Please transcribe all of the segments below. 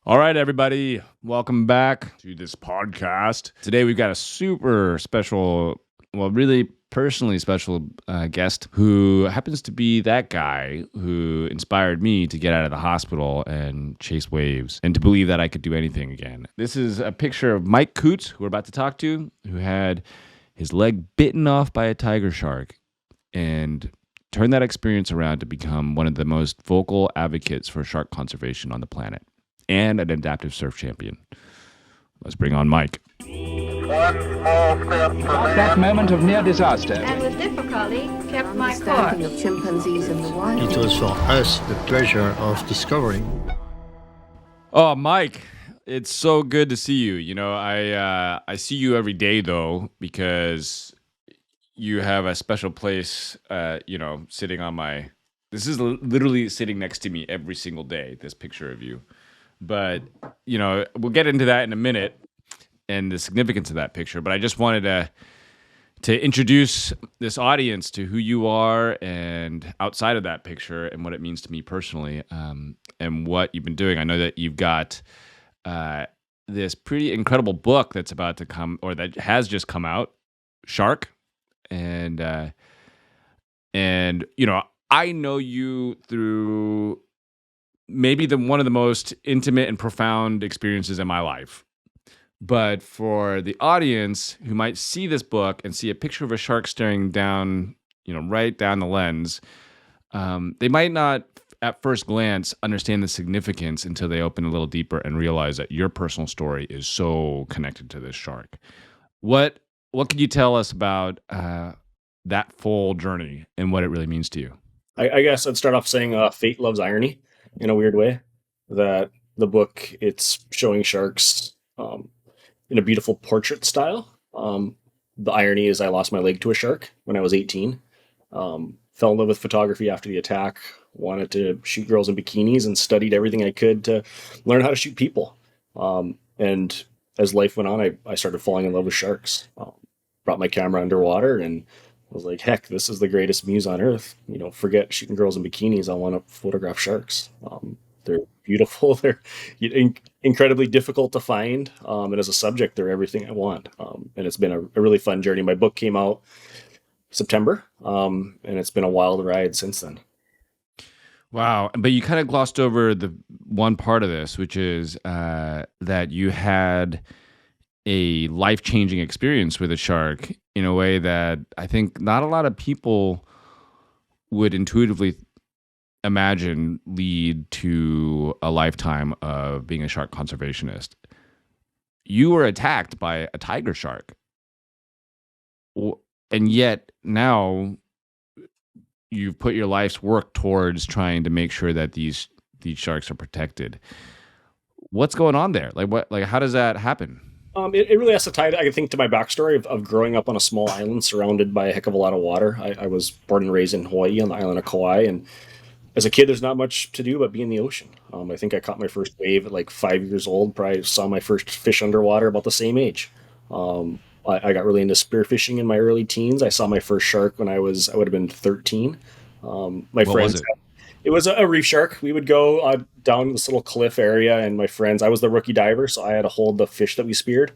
All right, everybody, welcome back to this podcast. Today, we've got a super special, really personally special guest who happens to be that guy who inspired me to get out of the hospital and chase waves and to believe that I could do anything again. This is a picture of Mike Coots, who we're about to talk to, who had his leg bitten off by a tiger shark and turned that experience around to become one of the most vocal advocates for shark conservation on the planet, and an adaptive surf champion. Let's bring on Mike. That moment of near disaster. And with difficulty, kept my course. Of chimpanzees in the wild. It was for us the pleasure of discovering. Oh, Mike, it's so good to see you. You know, I see you every day, though, because you have a special place, sitting on my... This is literally sitting next to me every single day, this picture of you. But, we'll get into that in a minute and the significance of that picture. But I just wanted to introduce this audience to who you are and outside of that picture and what it means to me personally, and what you've been doing. I know that you've got this pretty incredible book that's about to come, or that has just come out, Shark. And I know you through maybe one of the most intimate and profound experiences in my life. But for the audience who might see this book and see a picture of a shark staring down, right down the lens, they might not at first glance understand the significance until they open a little deeper and realize that your personal story is so connected to this shark. What could you tell us about that full journey and what it really means to you? I guess I'd start off saying fate loves irony in a weird way. That the book, it's showing sharks in a beautiful portrait style. The irony is I lost my leg to a shark when I was 18. Fell in love with photography after the attack, wanted to shoot girls in bikinis, and studied everything I could to learn how to shoot people. And as life went on, I started falling in love with sharks. Brought my camera underwater and was like, heck, this is the greatest muse on earth. Forget shooting girls in bikinis. I want to photograph sharks. They're beautiful. They're incredibly difficult to find. And as a subject, they're everything I want. And it's been a really fun journey. My book came out September, and it's been a wild ride since then. Wow. But you kind of glossed over the one part of this, which is that you had a life-changing experience with a shark in a way that I think not a lot of people would intuitively imagine lead to a lifetime of being a shark conservationist. You were attacked by a tiger shark. And yet now you've put your life's work towards trying to make sure that these sharks are protected. What's going on there? How does that happen? It really has to tie, I think, to my backstory of growing up on a small island surrounded by a heck of a lot of water. I was born and raised in Hawaii on the island of Kauai, and as a kid, there's not much to do but be in the ocean. I think I caught my first wave at like 5 years old. Probably saw my first fish underwater about the same age. I got really into spearfishing in my early teens. I saw my first shark when I would have been 13. My What friends, was it? it was a reef shark. We would go down this little cliff area, and my friends, I was the rookie diver, so I had to hold the fish that we speared.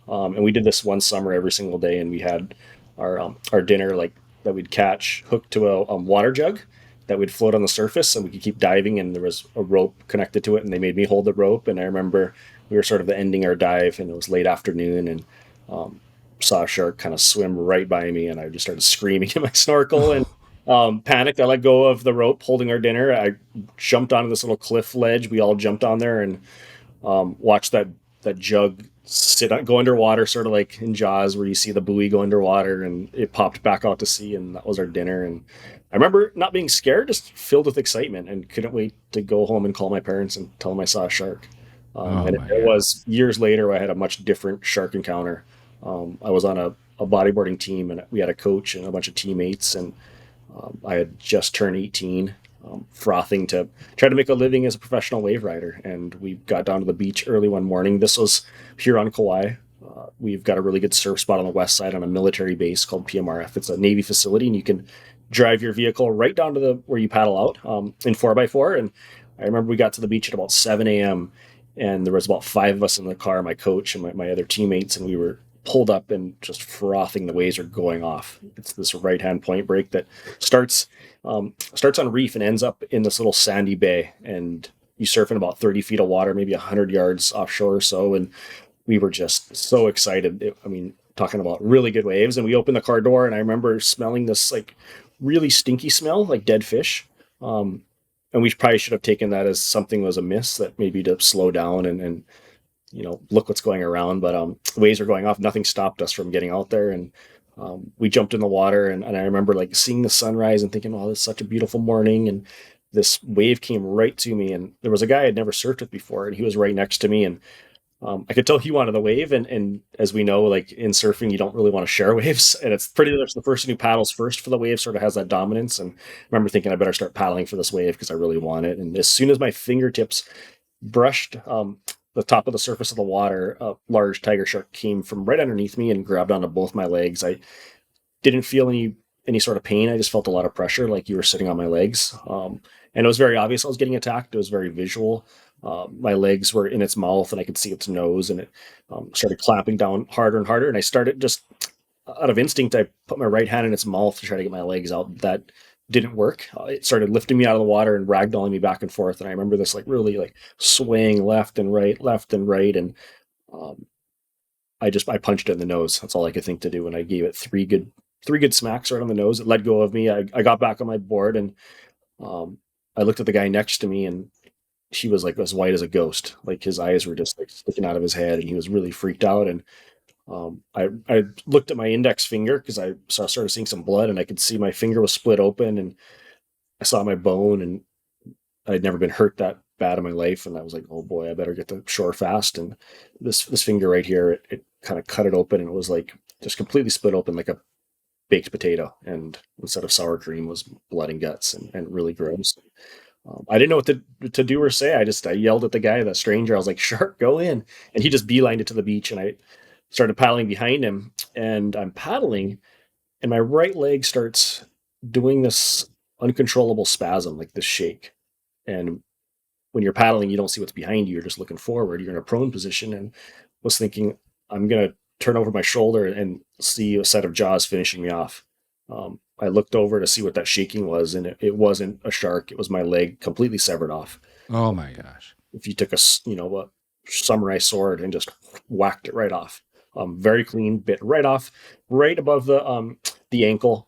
And we did this one summer every single day, and we had our dinner that we'd catch hooked to a water jug that would float on the surface, and we could keep diving, and there was a rope connected to it, and they made me hold the rope. And I remember we were sort of ending our dive, and it was late afternoon, and saw a shark kind of swim right by me, and I just started screaming in my snorkel and panicked. I let go of the rope holding our dinner. I jumped onto this little cliff ledge. We all jumped on there and watched that jug go underwater, sort of like in Jaws, where you see the buoy go underwater, and it popped back out to sea, and that was our dinner. And I remember not being scared, just filled with excitement, and couldn't wait to go home and call my parents and tell them I saw a shark. And it was years later I had a much different shark encounter. I was on a bodyboarding team, and we had a coach and a bunch of teammates, and I had just turned 18, frothing to try to make a living as a professional wave rider. And we got down to the beach early one morning. This was here on Kauai. We've got a really good surf spot on the west side on a military base called PMRF. It's a Navy facility, and you can drive your vehicle right down to where you paddle out in 4x4. And I remember we got to the beach at about 7 a.m. and there was about 5 of us in the car, my coach and my other teammates, and we were pulled up and just frothing. The waves are going off. It's this right hand point break that starts starts on reef and ends up in this little sandy bay, and you surf in about 30 feet of water, maybe 100 yards offshore or so. And we were just so excited. Talking about really good waves. And we opened the car door, and I remember smelling this like really stinky smell, like dead fish. And we probably should have taken that as something was amiss, that maybe to slow down and look what's going around. But waves are going off. Nothing stopped us from getting out there. And we jumped in the water, and I remember like seeing the sunrise and thinking, oh, this is such a beautiful morning. And this wave came right to me, and there was a guy I'd never surfed with before, and he was right next to me. And I could tell he wanted the wave, and as we know, like in surfing, you don't really want to share waves, and it's pretty much the person who paddles first for the wave sort of has that dominance. And I remember thinking I better start paddling for this wave because I really want it. And as soon as my fingertips brushed the top of the surface of the water, a large tiger shark came from right underneath me and grabbed onto both my legs. I didn't feel any sort of pain. I just felt a lot of pressure, like you were sitting on my legs. And it was very obvious I was getting attacked. It was very visual. My legs were in its mouth, and I could see its nose, and it started clamping down harder and harder. And I started just out of instinct, I put my right hand in its mouth to try to get my legs out. That didn't work. It started lifting me out of the water and ragdolling me back and forth. And I remember this like really like swaying left and right. And I punched it in the nose. That's all I could think to do. And I gave it three good smacks right on the nose. It let go of me. I got back on my board, and I looked at the guy next to me, and he was like as white as a ghost. Like his eyes were just like sticking out of his head, and he was really freaked out. And I looked at my index finger because I started seeing some blood, and I could see my finger was split open, and I saw my bone, and I'd never been hurt that bad in my life. And I was like, oh boy, I better get to shore fast. And this finger right here, it kind of cut it open, and it was like just completely split open like a baked potato. And instead of sour cream was blood and guts, and really gross. I didn't know what to do or say. I yelled at the guy, the stranger. I was like, "Shark, go in!" And he just beelined it to the beach, and I started paddling behind him. And I'm paddling, and my right leg starts doing this uncontrollable spasm, like this shake. And when you're paddling, you don't see what's behind you. You're just looking forward. You're in a prone position, and was thinking, I'm gonna turn over my shoulder and see a set of jaws finishing me off. I looked over to see what that shaking was, and it wasn't a shark. It was my leg completely severed off. Oh my gosh. If you took a samurai sword and just whacked it right off. Very clean, bit right off, right above the ankle,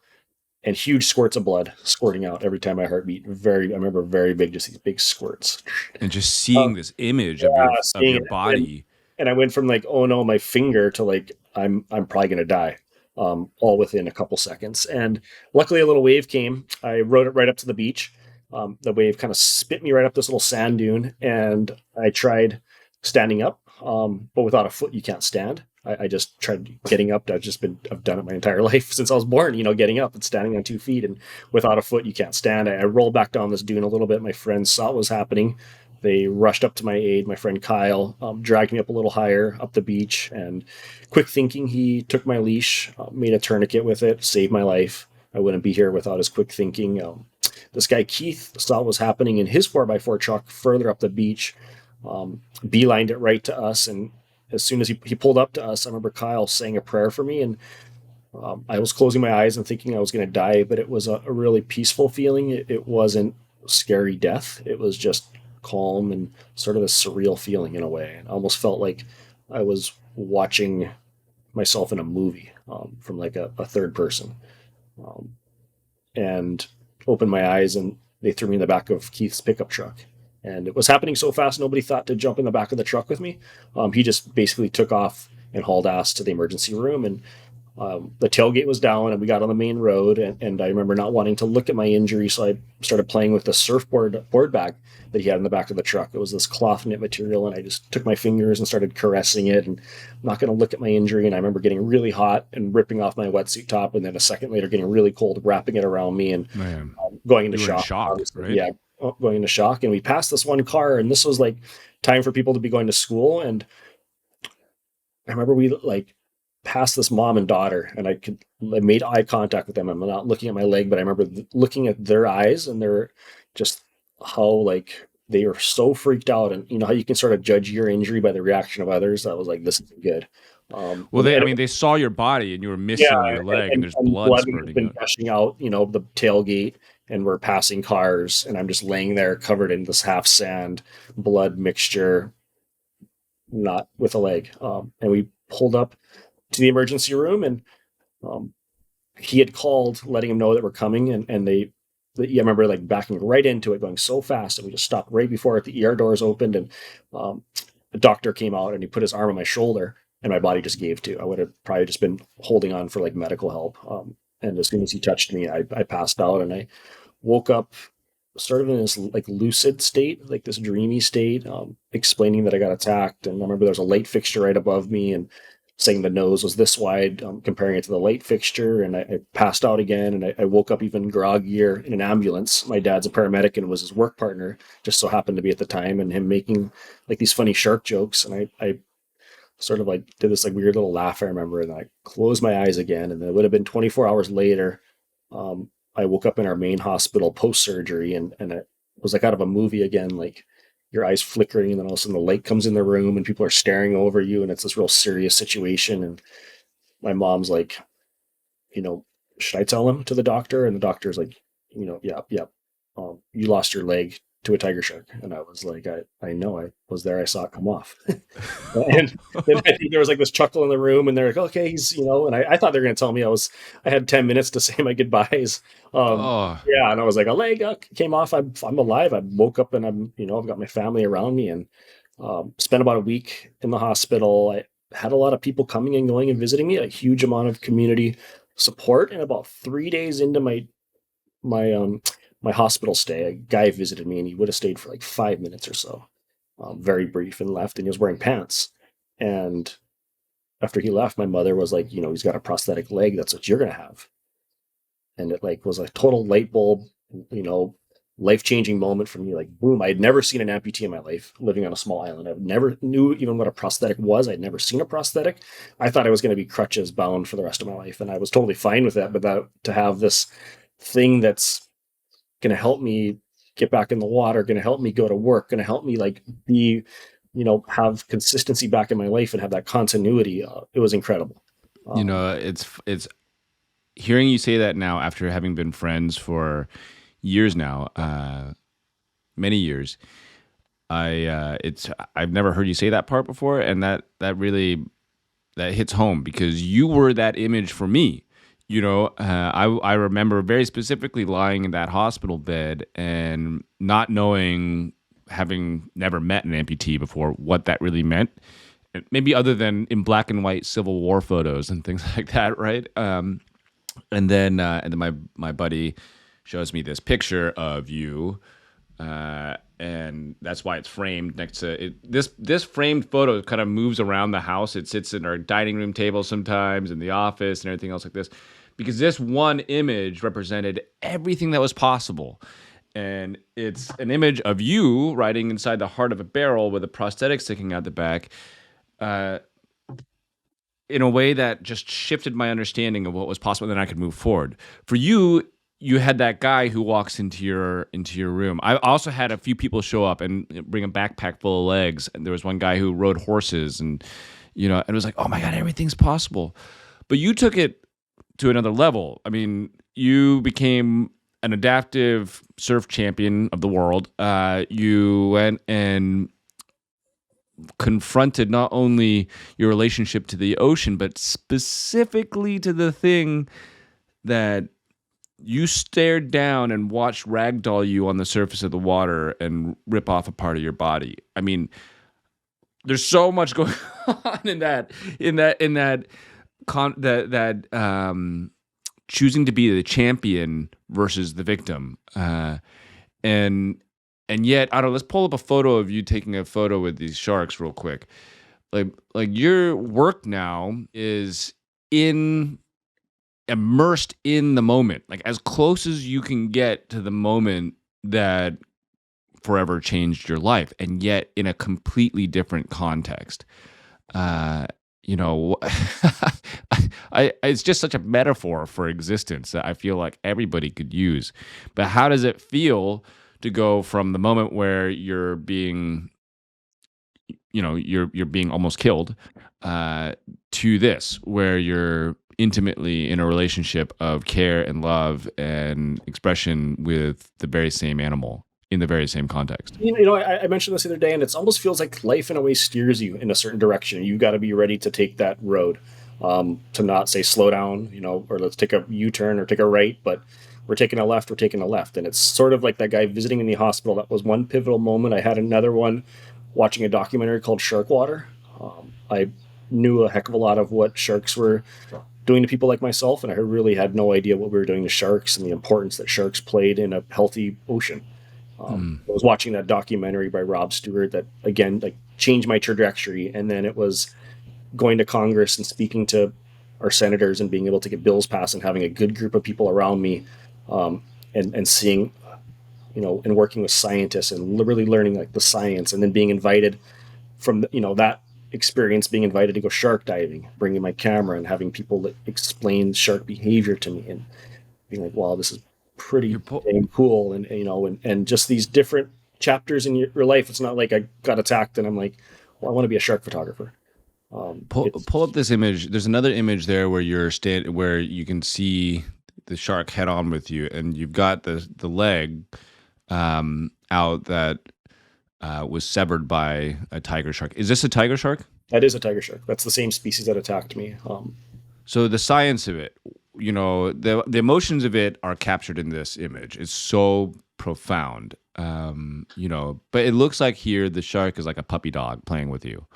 and huge squirts of blood squirting out every time my heart beat. I remember very big, just these big squirts. And just seeing this image of your body. And I went from like, oh no, my finger, to like, I'm probably going to die. All within a couple seconds. And luckily a little wave came. I rode it right up to the beach. The wave kind of spit me right up this little sand dune, and I tried standing up, but without a foot you can't stand. I just tried getting up. I've done it my entire life since I was born, getting up and standing on 2 feet, and without a foot you can't stand. I rolled back down this dune a little bit. My friends saw what was happening. They rushed up to my aid. My friend Kyle dragged me up a little higher up the beach, and quick thinking, he took my leash, made a tourniquet with it, saved my life. I wouldn't be here without his quick thinking. This guy Keith saw what was happening in his 4x4 truck further up the beach, beelined it right to us. And as soon as he pulled up to us, I remember Kyle saying a prayer for me, and I was closing my eyes and thinking I was going to die, but it was a really peaceful feeling. It wasn't scary death. It was just calm and sort of a surreal feeling in a way. And I almost felt like I was watching myself in a movie from like a third person. And opened my eyes, and they threw me in the back of Keith's pickup truck. And it was happening so fast, nobody thought to jump in the back of the truck with me. He just basically took off and hauled ass to the emergency room. And the tailgate was down, and we got on the main road. And I remember not wanting to look at my injury, so I started playing with the board bag that he had in the back of the truck. It was this cloth knit material, and I just took my fingers and started caressing it, and I'm not going to look at my injury. And I remember getting really hot and ripping off my wetsuit top, and then a second later getting really cold, wrapping it around me, and going into shock. Right? Yeah, going into shock. And we passed this one car, and this was like time for people to be going to school. And I remember we like passed this mom and daughter, and I made eye contact with them. I'm not looking at my leg, but I remember looking at their eyes, and they're just how like they were so freaked out, and you know how you can sort of judge your injury by the reaction of others. I was like, this isn't good. Well, And they saw your body and you were yeah, missing your leg, and there's and blood blood had spurting been out. gushing out, you know, the tailgate, and we're passing cars, and I'm just laying there covered in this half sand, blood mixture, not with a leg. And we pulled up to the emergency room, and um, he had called, letting him know that we're coming, and yeah, I remember like backing right into it, going so fast, and we just stopped right before the ER doors opened, and um, the doctor came out, and he put his arm on my shoulder, and my body just gave to. I would have probably just been holding on for like medical help. And as soon as he touched me, I passed out, and I woke up sort of in this like lucid state, like this dreamy state, explaining that I got attacked. And I remember there was a light fixture right above me, and saying the nose was this wide, comparing it to the light fixture. And I passed out again, and I woke up even groggier in an ambulance. My dad's a paramedic and was his work partner, just so happened to be at the time, and him making like these funny shark jokes. And I sort of like did this like weird little laugh, I remember, and I closed my eyes again. And it would have been 24 hours later. I woke up in our main hospital post surgery, and it was like out of a movie again, like your eyes flickering, and then all of a sudden the light comes in the room, and people are staring over you, and it's this real serious situation. And my mom's like, you know, should I tell him to the doctor? And the doctor's like, you know, yeah. You lost your leg to a tiger shark. And I was like, I know, I was there. I saw it come off. And then I think there was like this chuckle in the room, and they're like, okay, he's, you know, and I thought they were going to tell me I had 10 minutes to say my goodbyes. Oh, Yeah. And I was like, a leg came off. I'm alive. I woke up, and I'm, you know, I've got my family around me, and spent about a week in the hospital. I had a lot of people coming and going and visiting me, a huge amount of community support. And about 3 days into my my hospital stay, a guy visited me, and he would have stayed for like 5 minutes or so, very brief, and left. And he was wearing pants. And after he left, my mother was like, you know, he's got a prosthetic leg. That's what you're gonna have. And it like was a total light bulb, you know, life-changing moment for me. Like, boom! I had never seen an amputee in my life, living on a small island. I never knew even what a prosthetic was. I'd never seen a prosthetic. I thought I was going to be crutches bound for the rest of my life, and I was totally fine with that. But that, to have this thing that's going to help me get back in the water, going to help me go to work, going to help me like be, you know, have consistency back in my life and have that continuity. It was incredible. you know, it's hearing you say that now after having been friends for years now, many years. I've never heard you say that part before, and that really that hits home, because you were that image for me. You know, I remember very specifically lying in that hospital bed and not knowing, having never met an amputee before, what that really meant. Maybe other than in black and white Civil War photos and things like that, right? And then my buddy shows me this picture of you, and that's why it's framed next to it. This framed photo kind of moves around the house. It sits in our dining room table sometimes, in the office, and everything else like this, because this one image represented everything that was possible. And it's an image of you riding inside the heart of a barrel with a prosthetic sticking out the back, in a way that just shifted my understanding of what was possible. And then I could move forward. For you, you had that guy who walks into your room. I also had a few people show up and bring a backpack full of legs. And there was one guy who rode horses, and you know, and it was like, oh my God, everything's possible. But you took it to another level. I mean, you became an adaptive surf champion of the world. You went and confronted not only your relationship to the ocean, but specifically to the thing that you stared down and watched ragdoll you on the surface of the water and rip off a part of your body. I mean, there's so much going on in that choosing to be the champion versus the victim, and yet, I don't know. Let's pull up a photo of you taking a photo with these sharks real quick. Like your work now is immersed in the moment, like as close as you can get to the moment that forever changed your life, and yet in a completely different context. You know, it's just such a metaphor for existence that I feel like everybody could use. But how does it feel to go from the moment where you're being, you're being almost killed, to this, where you're intimately in a relationship of care and love and expression with the very same animal in the very same context. I mentioned this the other day, and it almost feels like life in a way steers you in a certain direction. You got to be ready to take that road, to not say slow down, or let's take a U-turn or take a right, but we're taking a left, we're taking a left. And it's sort of like that guy visiting in the hospital. That was one pivotal moment. I had another one watching a documentary called Shark Water. I knew a heck of a lot of what sharks were doing to people like myself, and I really had no idea what we were doing to sharks and the importance that sharks played in a healthy ocean. I was watching that documentary by Rob Stewart that, again, like changed my trajectory. And then it was going to Congress and speaking to our senators and being able to get bills passed and having a good group of people around me, and seeing, and working with scientists and really learning like the science, and then being invited from, that experience, being invited to go shark diving, bringing my camera and having people that explain shark behavior to me and being like, wow, this is pretty dang cool. And just these different chapters in your life. It's not like I got attacked and I'm like, well, I want to be a shark photographer. Pull up this image. There's another image there where where you can see the shark head on with you, and you've got the leg out that was severed by a tiger shark. Is this a tiger shark? That is a tiger shark. That's the same species that attacked me. So the science of it, the emotions of it are captured in this image. It's so profound, but it looks like here the shark is like a puppy dog playing with you.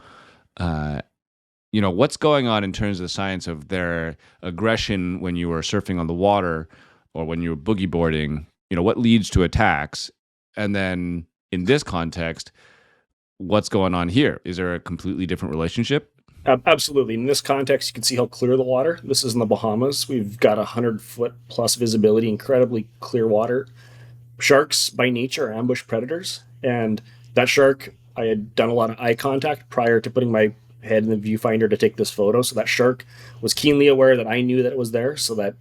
What's going on in terms of the science of their aggression when you were surfing on the water or when you were boogie boarding, what leads to attacks? And then in this context, what's going on here? Is there a completely different relationship? Absolutely. In this context, you can see how clear the water. This is in the Bahamas. We've got 100-foot plus visibility, incredibly clear water. Sharks by nature are ambush predators. And that shark, I had done a lot of eye contact prior to putting my head in the viewfinder to take this photo. So that shark was keenly aware that I knew that it was there. So that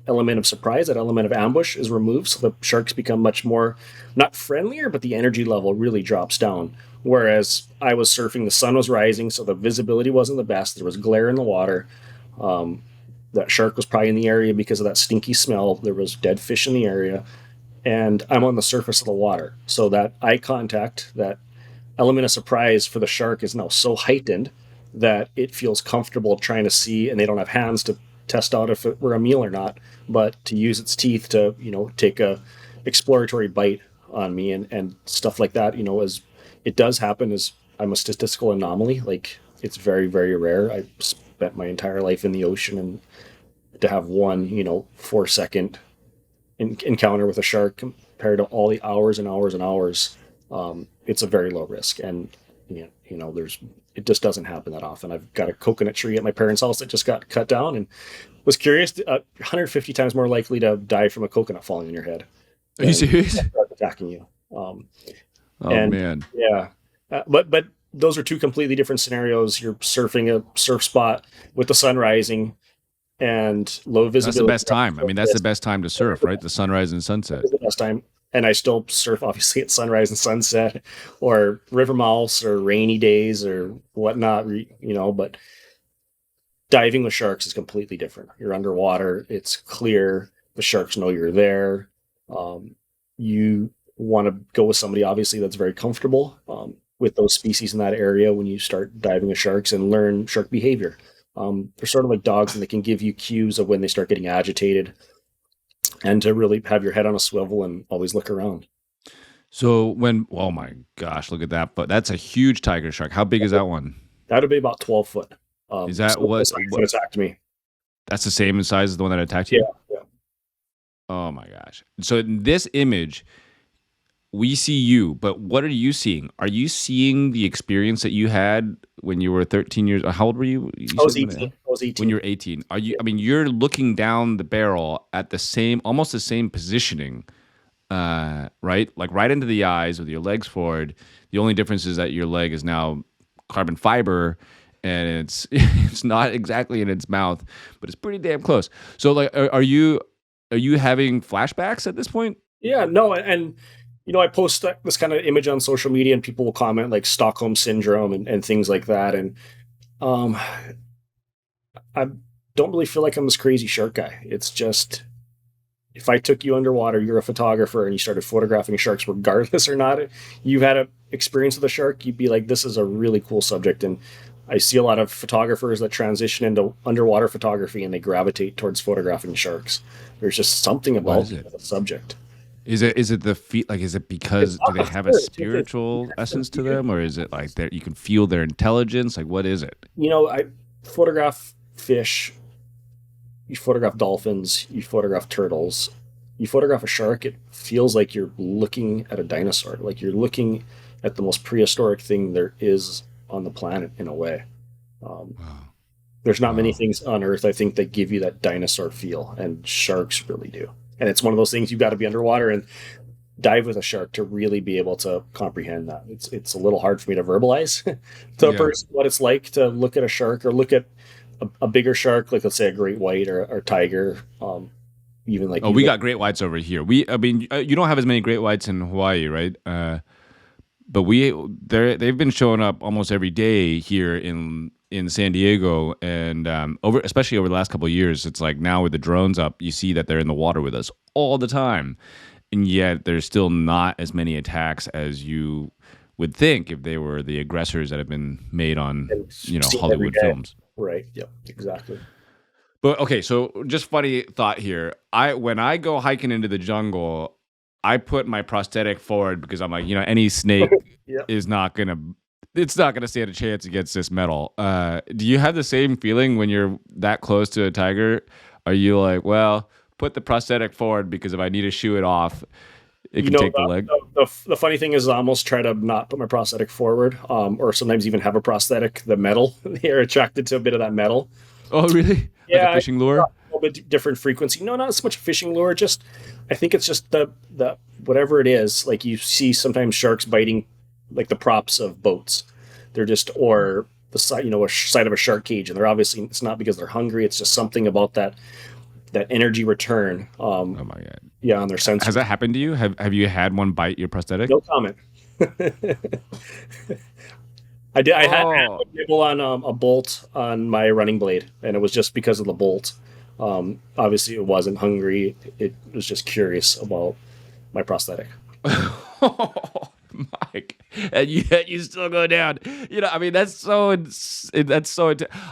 element of surprise, that element of ambush is removed. So the sharks become much more, not friendlier, but the energy level really drops down. Whereas I was surfing, the sun was rising, so the visibility wasn't the best. There was glare in the water. That shark was probably in the area because of that stinky smell. There was dead fish in the area. And I'm on the surface of the water. So that eye contact, that element of surprise for the shark is now so heightened that it feels comfortable trying to see, and they don't have hands to test out if it were a meal or not, but to use its teeth to, take a exploratory bite on me and stuff like that, as it does happen. Is I'm a statistical anomaly. Like, it's very, very rare. I spent my entire life in the ocean, and to have one, 4-second encounter with a shark compared to all the hours and hours and hours, it's a very low risk. And it just doesn't happen that often. I've got a coconut tree at my parents' house that just got cut down, and was curious. 150 times more likely to die from a coconut falling on your head. Are you serious? Attacking you. Man. Yeah. But those are two completely different scenarios. You're surfing a surf spot with the sun rising and low visibility. That's the best time. I mean, that's the best time to surf, right? The sunrise and sunset. That's the best time. And I still surf, obviously, at sunrise and sunset, or river mouths, or rainy days, or whatnot. But diving with sharks is completely different. You're underwater. It's clear. The sharks know you're there. You want to go with somebody, obviously, that's very comfortable with those species in that area when you start diving with sharks and learn shark behavior. They're sort of like dogs, and they can give you cues of when they start getting agitated, and to really have your head on a swivel and always look around. So oh my gosh, look at that. But that's a huge tiger shark. How big is that one? That would be about 12 foot. Is that what attacked me? That's the same in size as the one that attacked you? Yeah. Oh my gosh. So in this image, we see you, but what are you seeing? Are you seeing the experience that you had when you were 13 years? How old were you? I was 18. When you were 18. Are you? I mean, you're looking down the barrel at almost the same positioning, right? Like right into the eyes with your legs forward. The only difference is that your leg is now carbon fiber, and it's not exactly in its mouth, but it's pretty damn close. So, like, are you having flashbacks at this point? Yeah, no, and I post this kind of image on social media, and people will comment like Stockholm syndrome and things like that. And um, I don't really feel like I'm this crazy shark guy. It's just if I took you underwater, you're a photographer, and you started photographing sharks, regardless or not you've had an experience with a shark, you'd be like, this is a really cool subject. And I see a lot of photographers that transition into underwater photography and they gravitate towards photographing sharks. There's just something What about is it? the subject. Is it the feet? Like, is it It's because do not they the have a spirit. spiritual essence to them, or is it like that you can feel their intelligence? Like, what is it? I photograph fish, you photograph dolphins, you photograph turtles, you photograph a shark, it feels like you're looking at a dinosaur. Like you're looking at the most prehistoric thing there is on the planet in a way. Um, Wow. there's not many Wow. things on Earth I think that give you that dinosaur feel, and sharks really do. And it's one of those things you've got to be underwater and dive with a shark to really be able to comprehend that. It's a little hard for me to verbalize to a Yeah. person what it's like to look at a shark or look at a bigger shark, like let's say a great white or tiger. Even like Oh, we got great whites over here. I mean, you don't have as many great whites in Hawaii, right? But they've been showing up almost every day here in San Diego, and especially over the last couple of years, it's like now with the drones up, you see that they're in the water with us all the time, and yet there's still not as many attacks as you would think if they were the aggressors that have been made on seen every Hollywood day. films. Right. Yep. Exactly. But okay, so just funny thought here. When I go hiking into the jungle, I put my prosthetic forward because I'm like, any snake Yep. is not gonna it's not gonna stand a chance against this metal. Do you have the same feeling when you're that close to a tiger? Are you like, well, put the prosthetic forward because if I need to shoo it off, it can take the leg? The funny thing is, I almost try to not put my prosthetic forward, or sometimes even have a prosthetic. The metal, they're attracted to a bit of that metal. Oh, really? Like Yeah, a fishing lure? a little bit different frequency. No, not so much a fishing lure. Just, I think it's just the whatever it is. Like you see sometimes sharks biting like the props of boats. They're just or the side, a side of a shark cage, and they're obviously it's not because they're hungry. It's just something about that energy return. Oh my god. Yeah, on their sensors. Has that happened to you? Have you had one bite your prosthetic? No comment. I did. I had Oh. a nibble on a bolt on my running blade, and it was just because of the bolt. Obviously, it wasn't hungry. It was just curious about my prosthetic. Mike, and yet you still go down. I mean, that's so.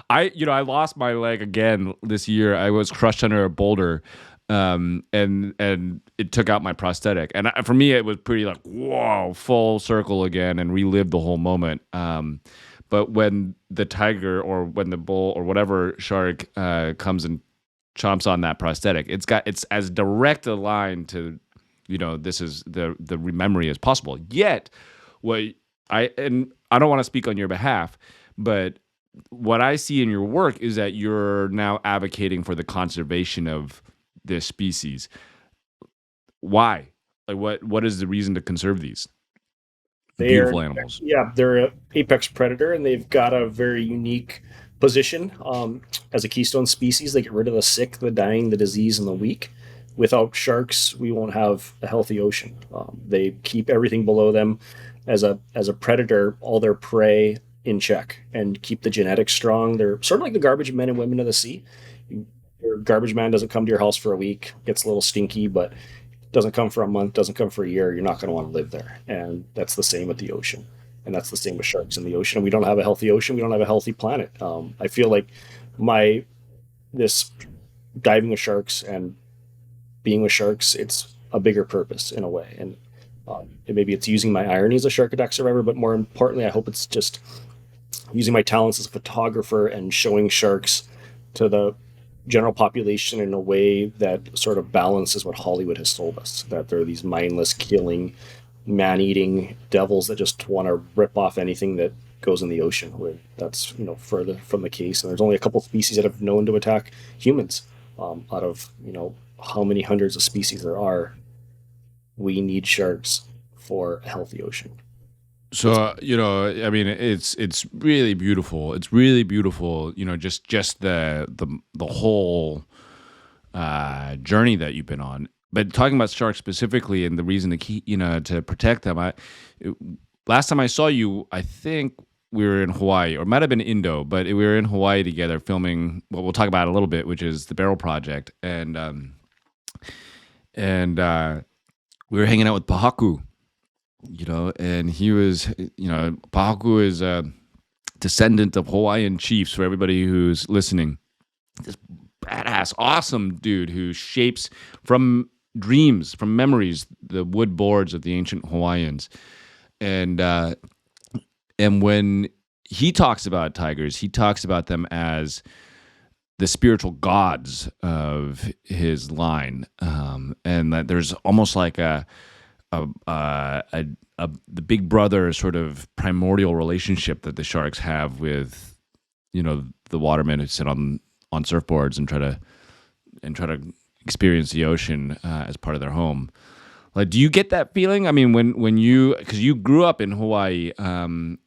I lost my leg again this year. I was crushed under a boulder, and it took out my prosthetic. And for me, it was pretty like whoa, full circle again, and relived the whole moment. But when the tiger or when the bull or whatever shark comes and chomps on that prosthetic, it's as direct a line to this is the memory as possible. Yet, I don't want to speak on your behalf, but what I see in your work is that you're now advocating for the conservation of this species. Why? Like, what is the reason to conserve these beautiful animals? Yeah, they're an apex predator, and they've got a very unique position as a keystone species. They get rid of the sick, the dying, the disease, and the weak. Without sharks, we won't have a healthy ocean. They keep everything below them as a predator, all their prey in check, and keep the genetics strong. They're sort of like the garbage men and women of the sea. Your garbage man doesn't come to your house for a week, gets a little stinky, but doesn't come for a month, doesn't come for a year. You're not going to want to live there. And that's the same with the ocean. And that's the same with sharks in the ocean. And we don't have a healthy ocean. We don't have a healthy planet. I feel like this diving with sharks and being with sharks, it's a bigger purpose in a way. And maybe it's using my irony as a shark attack survivor, but more importantly, I hope it's just using my talents as a photographer and showing sharks to the general population in a way that sort of balances what Hollywood has told us, that they're these mindless, killing, man-eating devils that just want to rip off anything that goes in the ocean. Where that's further from the case, and there's only a couple species that have known to attack humans. Out of how many hundreds of species there are, we need sharks for a healthy ocean. So I mean, it's really beautiful. It's really beautiful. Just the whole journey that you've been on. but talking about sharks specifically and the reason to keep, to protect them. Last time I saw you, I think we were in Hawaii, or it might have been Indo, but we were in Hawaii together filming what we'll talk about in a little bit, which is the Barrel Project, and we were hanging out with Pahaku, and he was, Pahaku is a descendant of Hawaiian chiefs. For everybody who's listening, this badass, awesome dude who shapes from dreams, from memories, the wood boards of the ancient Hawaiians. And when he talks about tigers, he talks about them as the spiritual gods of his line, and that there's almost like the big brother sort of primordial relationship that the sharks have with, the watermen who sit on surfboards and try to experience the ocean as part of their home. Like, do you get that feeling? I mean, when you, because you grew up in Hawaii, and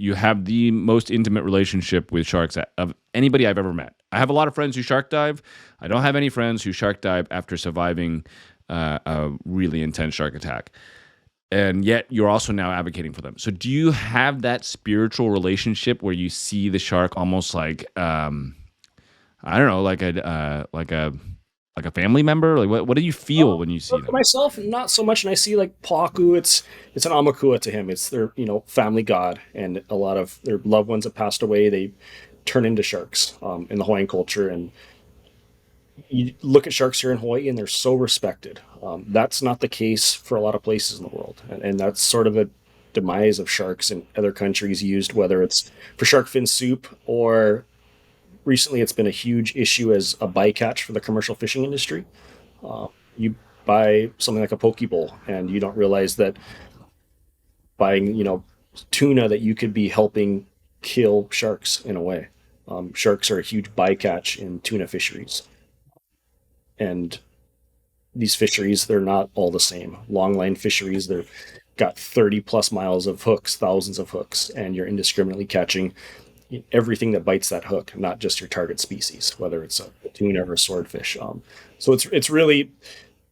you have the most intimate relationship with sharks of anybody I've ever met. I have a lot of friends who shark dive. I don't have any friends who shark dive after surviving a really intense shark attack. And yet you're also now advocating for them. So do you have that spiritual relationship where you see the shark almost like, I don't know, like a family member? Like what do you feel when you see them? For myself, not so much. And I see like Paku, it's an Amakua to him. It's their, family god, and a lot of their loved ones that passed away, they turn into sharks in the Hawaiian culture. And you look at sharks here in Hawaii and they're so respected. That's not the case for a lot of places in the world. And that's sort of a demise of sharks in other countries used, whether it's for shark fin soup, or recently it's been a huge issue as a bycatch for the commercial fishing industry. You buy something like a poke bowl and you don't realize that buying, tuna, that you could be helping kill sharks in a way. Sharks are a huge bycatch in tuna fisheries. And these fisheries, they're not all the same. Longline fisheries, they've got 30 plus miles of hooks, thousands of hooks, and you're indiscriminately catching everything that bites that hook, not just your target species, whether it's a tuna or a swordfish. So it's really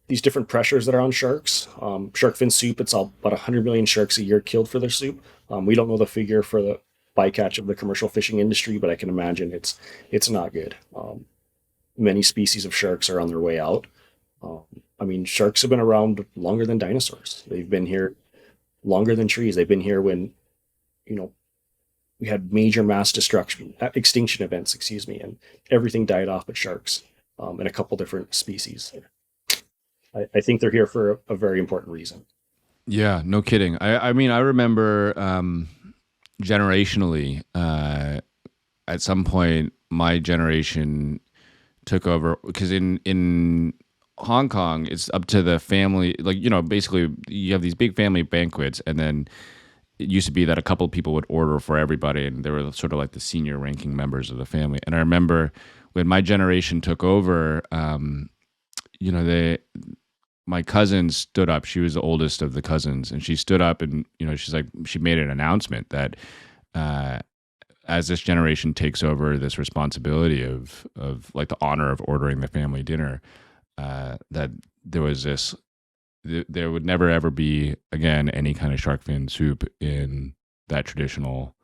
these different pressures that are on sharks. Shark fin soup, it's about 100 million sharks a year killed for their soup. We don't know the figure for the bycatch of the commercial fishing industry, but I can imagine it's not good. Many species of sharks are on their way out. Sharks have been around longer than dinosaurs. They've been here longer than trees. They've been here when, we had major mass extinction events, and everything died off but sharks, and a couple different species. I think they're here for a very important reason. Yeah, no kidding. I remember generationally, at some point, my generation took over, because in Hong Kong, it's up to the family. Basically, you have these big family banquets, and then it used to be that a couple of people would order for everybody, and they were sort of like the senior ranking members of the family. And I remember when my generation took over, my cousin stood up. She was the oldest of the cousins, and she stood up and, she's like, she made an announcement that as this generation takes over this responsibility of like the honor of ordering the family dinner, that there would never ever be again any kind of shark fin soup in that traditional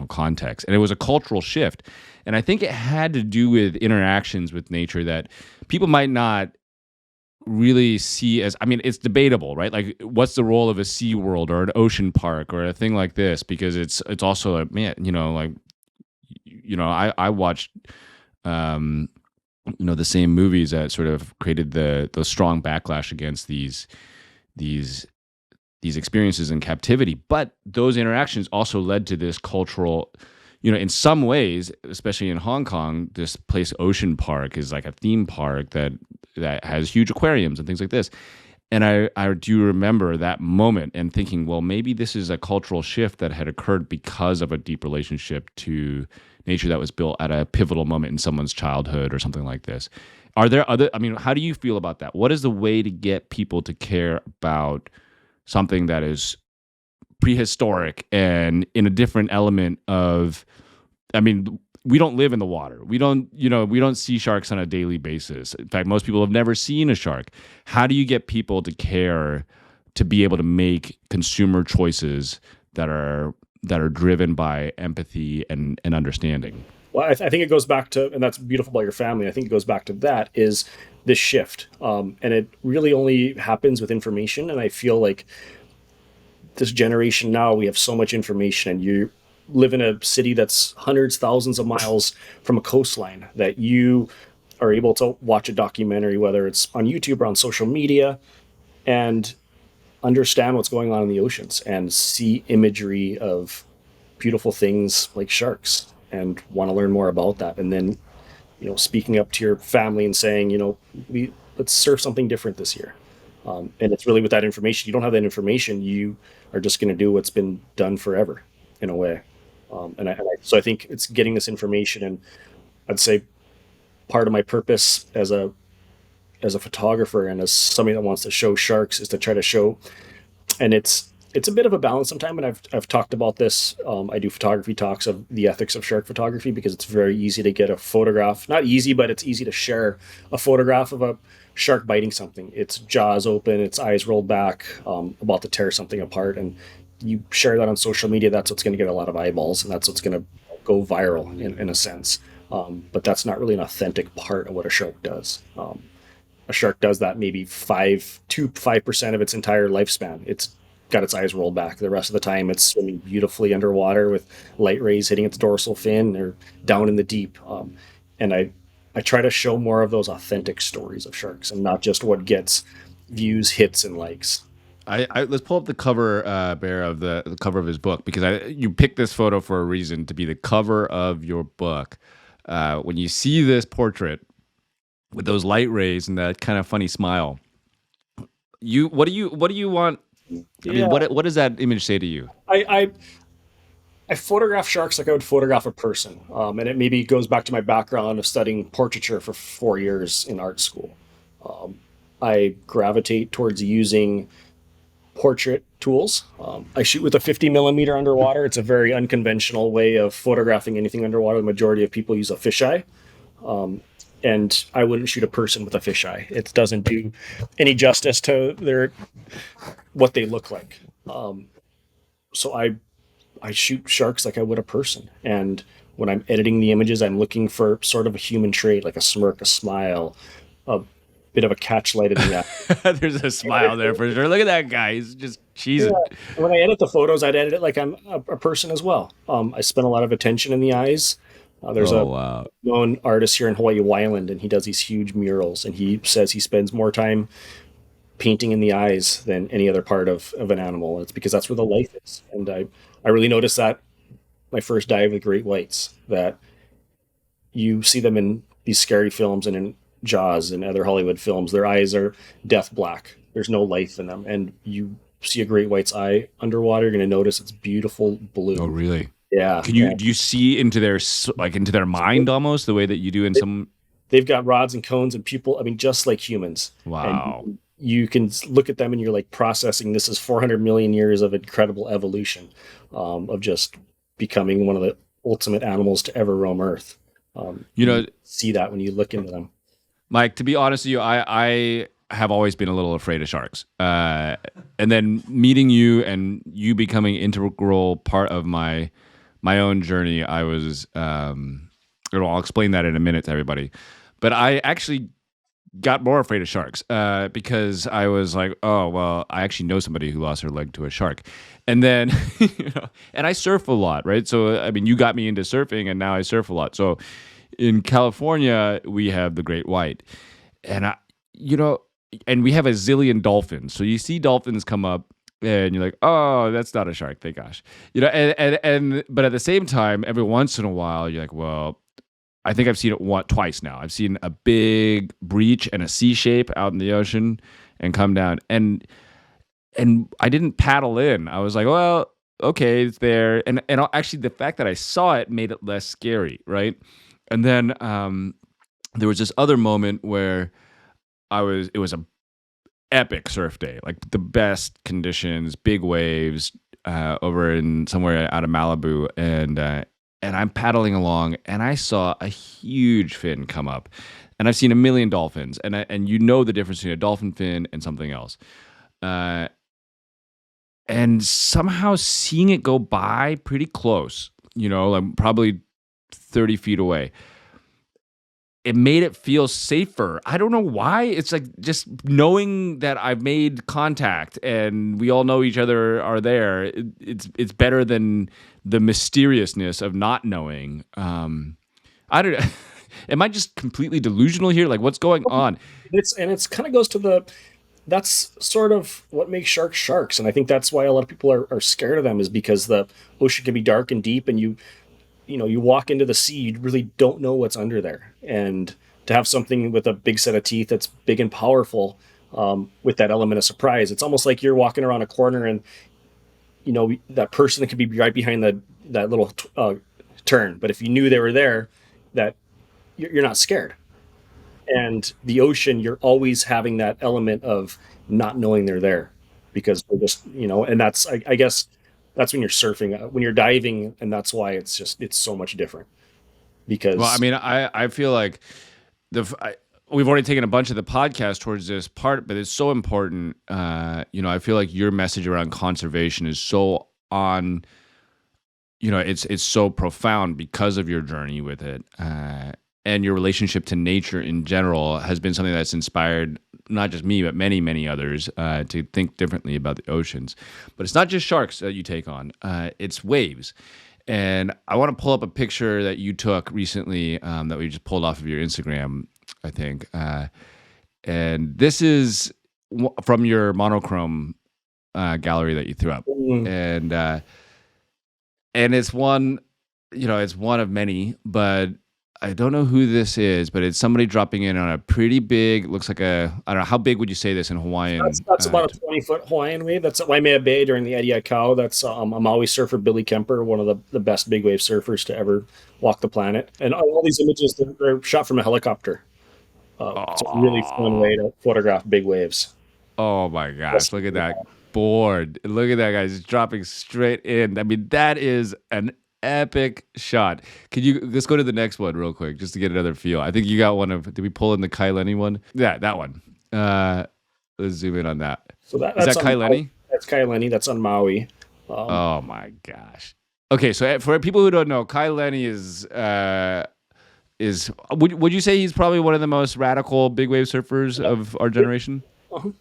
context. And it was a cultural shift. And I think it had to do with interactions with nature that people might not really see as, it's debatable, right? Like, what's the role of a Sea World or an ocean park or a thing like this? Because it's also I watched the same movies that sort of created the strong backlash against these experiences in captivity. But those interactions also led to this cultural, in some ways, especially in Hong Kong, this place Ocean Park is like a theme park that has huge aquariums and things like this. And I do remember that moment and thinking, well, maybe this is a cultural shift that had occurred because of a deep relationship to nature that was built at a pivotal moment in someone's childhood or something like this. Are there other, how do you feel about that? What is the way to get people to care about something that is prehistoric and in a different element of, we don't live in the water. We don't see sharks on a daily basis. In fact, most people have never seen a shark. How do you get people to care, to be able to make consumer choices that are driven by empathy and understanding? Well, I think it goes back to, and that's beautiful about your family. I think it goes back to that is this shift, and it really only happens with information. And I feel like this generation now, we have so much information, and you live in a city that's hundreds, thousands of miles from a coastline, that you are able to watch a documentary, whether it's on YouTube or on social media, and understand what's going on in the oceans and see imagery of beautiful things like sharks and want to learn more about that. And then, speaking up to your family and saying, let's surf something different this year. And it's really with that information. You don't have that information, you are just going to do what's been done forever in a way. So I think it's getting this information. And I'd say part of my purpose as a photographer and as somebody that wants to show sharks is to try to show, and it's a bit of a balance sometimes. And I've talked about this. I do photography talks of the ethics of shark photography, because it's very easy to get a photograph. Not easy, but it's easy to share a photograph of a shark biting something. Its jaws open, its eyes rolled back, about to tear something apart, and you share that on social media. That's what's going to get a lot of eyeballs, and that's what's going to go viral in a sense. But that's not really an authentic part of what a shark does. A shark does that maybe 5% of its entire lifespan. It's got its eyes rolled back. The rest of the time, it's swimming beautifully underwater with light rays hitting its dorsal fin or down in the deep. And I try to show more of those authentic stories of sharks, and not just what gets views, hits, and likes. Let's pull up the cover, Bear, of the cover of his book, because you picked this photo for a reason, to be the cover of your book. When you see this portrait with those light rays and that kind of funny smile, what do you want? I mean, what does that image say to you? I photograph sharks like I would photograph a person, and it maybe goes back to my background of studying portraiture for 4 years in art school. I gravitate towards using portrait tools. I shoot with a 50 millimeter underwater. It's a very unconventional way of photographing anything underwater. The majority of people use a fisheye. And I wouldn't shoot a person with a fisheye. It doesn't do any justice to what they look like. So I shoot sharks like I would a person. And when I'm editing the images, I'm looking for sort of a human trait, like a smirk, a smile, a bit of a catch light in the eye. There's a smile there for sure. Look at that guy. He's just cheesing. Yeah. When I edit the photos, I'd edit it like I'm a person as well. I spend a lot of attention in the eyes. There's a known artist here in Hawaii, Wyland, and he does these huge murals, and he says he spends more time painting in the eyes than any other part of an animal. It's because that's where the life is. And I really noticed that my first dive with great whites, that you see them in these scary films and in Jaws and other Hollywood films. Their eyes are death black. There's no life in them. And you see a great white's eye underwater, you're going to notice it's beautiful blue. Oh, really? Yeah. Do you see into their mind almost the way that you do in some? They've got rods and cones and pupil. I mean, just like humans. Wow. And you can look at them and you're like processing. This is 400 million years of incredible evolution, of just becoming one of the ultimate animals to ever roam Earth. You see that when you look into them. Mike, to be honest with you, I have always been a little afraid of sharks. And then meeting you and you becoming integral part of my own journey, I was, I'll explain that in a minute to everybody. But I actually got more afraid of sharks because I was like, oh, well, I actually know somebody who lost her leg to a shark. And then, and I surf a lot, right? So, I mean, you got me into surfing and now I surf a lot. So in California, we have the great white. And, and we have a zillion dolphins. So you see dolphins come up and you're like, oh, that's not a shark, thank gosh. But at the same time, every once in a while, you're like, well, I think I've seen it twice now. I've seen a big breach and a C shape out in the ocean and come down. And I didn't paddle in. I was like, well, okay, it's there. And actually the fact that I saw it made it less scary, right? And then there was this other moment where it was a epic surf day, like the best conditions, big waves, over in somewhere out of Malibu. and I'm paddling along, and I saw a huge fin come up, and I've seen a million dolphins, and you know the difference between a dolphin fin and something else, uh, and somehow seeing it go by pretty close, like probably 30 feet away, it made it feel safer. I don't know why. It's like just knowing that I've made contact and we all know each other are there. It's better than the mysteriousness of not knowing. I don't know. Am I just completely delusional here? Like, what's going on? It's kind of goes to that's sort of what makes sharks sharks, and I think that's why a lot of people are scared of them, is because the ocean can be dark and deep, and you walk into the sea, you really don't know what's under there. And to have something with a big set of teeth that's big and powerful, with that element of surprise, it's almost like you're walking around a corner and that person that could be right behind that little turn. But if you knew they were there, that you're not scared. And the ocean, you're always having that element of not knowing they're there, because they're just, and that's, I guess that's when you're surfing, when you're diving, and that's why it's so much different. Well, I Because mean, I feel like we've already taken a bunch of the podcast towards this part, but it's so important. I feel like your message around conservation is so on. It's so profound because of your journey with it, and your relationship to nature in general has been something that's inspired not just me, but many, many others to think differently about the oceans. But it's not just sharks that you take on; it's waves. And I want to pull up a picture that you took recently that we just pulled off of your Instagram, I think. And this is from your monochrome gallery that you threw up, and it's one, it's one of many, but I don't know who this is, but it's somebody dropping in on a pretty big, looks like I don't know, how big would you say this in Hawaiian? that's about a 20-foot Hawaiian wave. That's at Waimea Bay during the Ediacara. That's a Maui surfer, Billy Kemper, one of the best big wave surfers to ever walk the planet. And all these images, they're shot from a helicopter. It's a really fun way to photograph big waves. Oh my gosh, look at that board. Look at that, guys. It's dropping straight in. I mean, that is an epic shot. Let's go to the next one real quick just to get another feel. I think you got one of, did we pull in the Kai Lenny one? Yeah, that one. Let's zoom in on that. So Is that Kai Lenny? That's Kai Lenny. That's on Maui. Oh my gosh. Okay, so for people who don't know, Kai Lenny is would you say he's probably one of the most radical big wave surfers of our generation?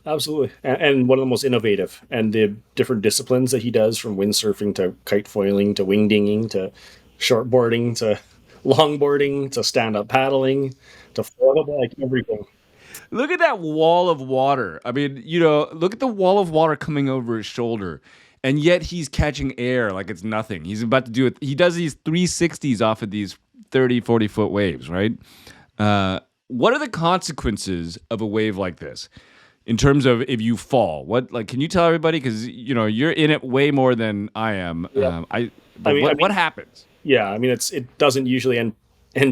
Absolutely, and one of the most innovative, and the different disciplines that he does, from windsurfing to kite foiling to wing dinging to shortboarding to longboarding to stand-up paddling to foilable, like everything. Look at that wall of water. I mean, look at the wall of water coming over his shoulder, and yet he's catching air like it's nothing. He's about to do it. He does these 360s off of these 30, 40-foot waves, right? What are the consequences of a wave like this? In terms of if you fall, can you tell everybody? Because you're in it way more than I am. Yeah. What happens? Yeah, I mean, it doesn't usually end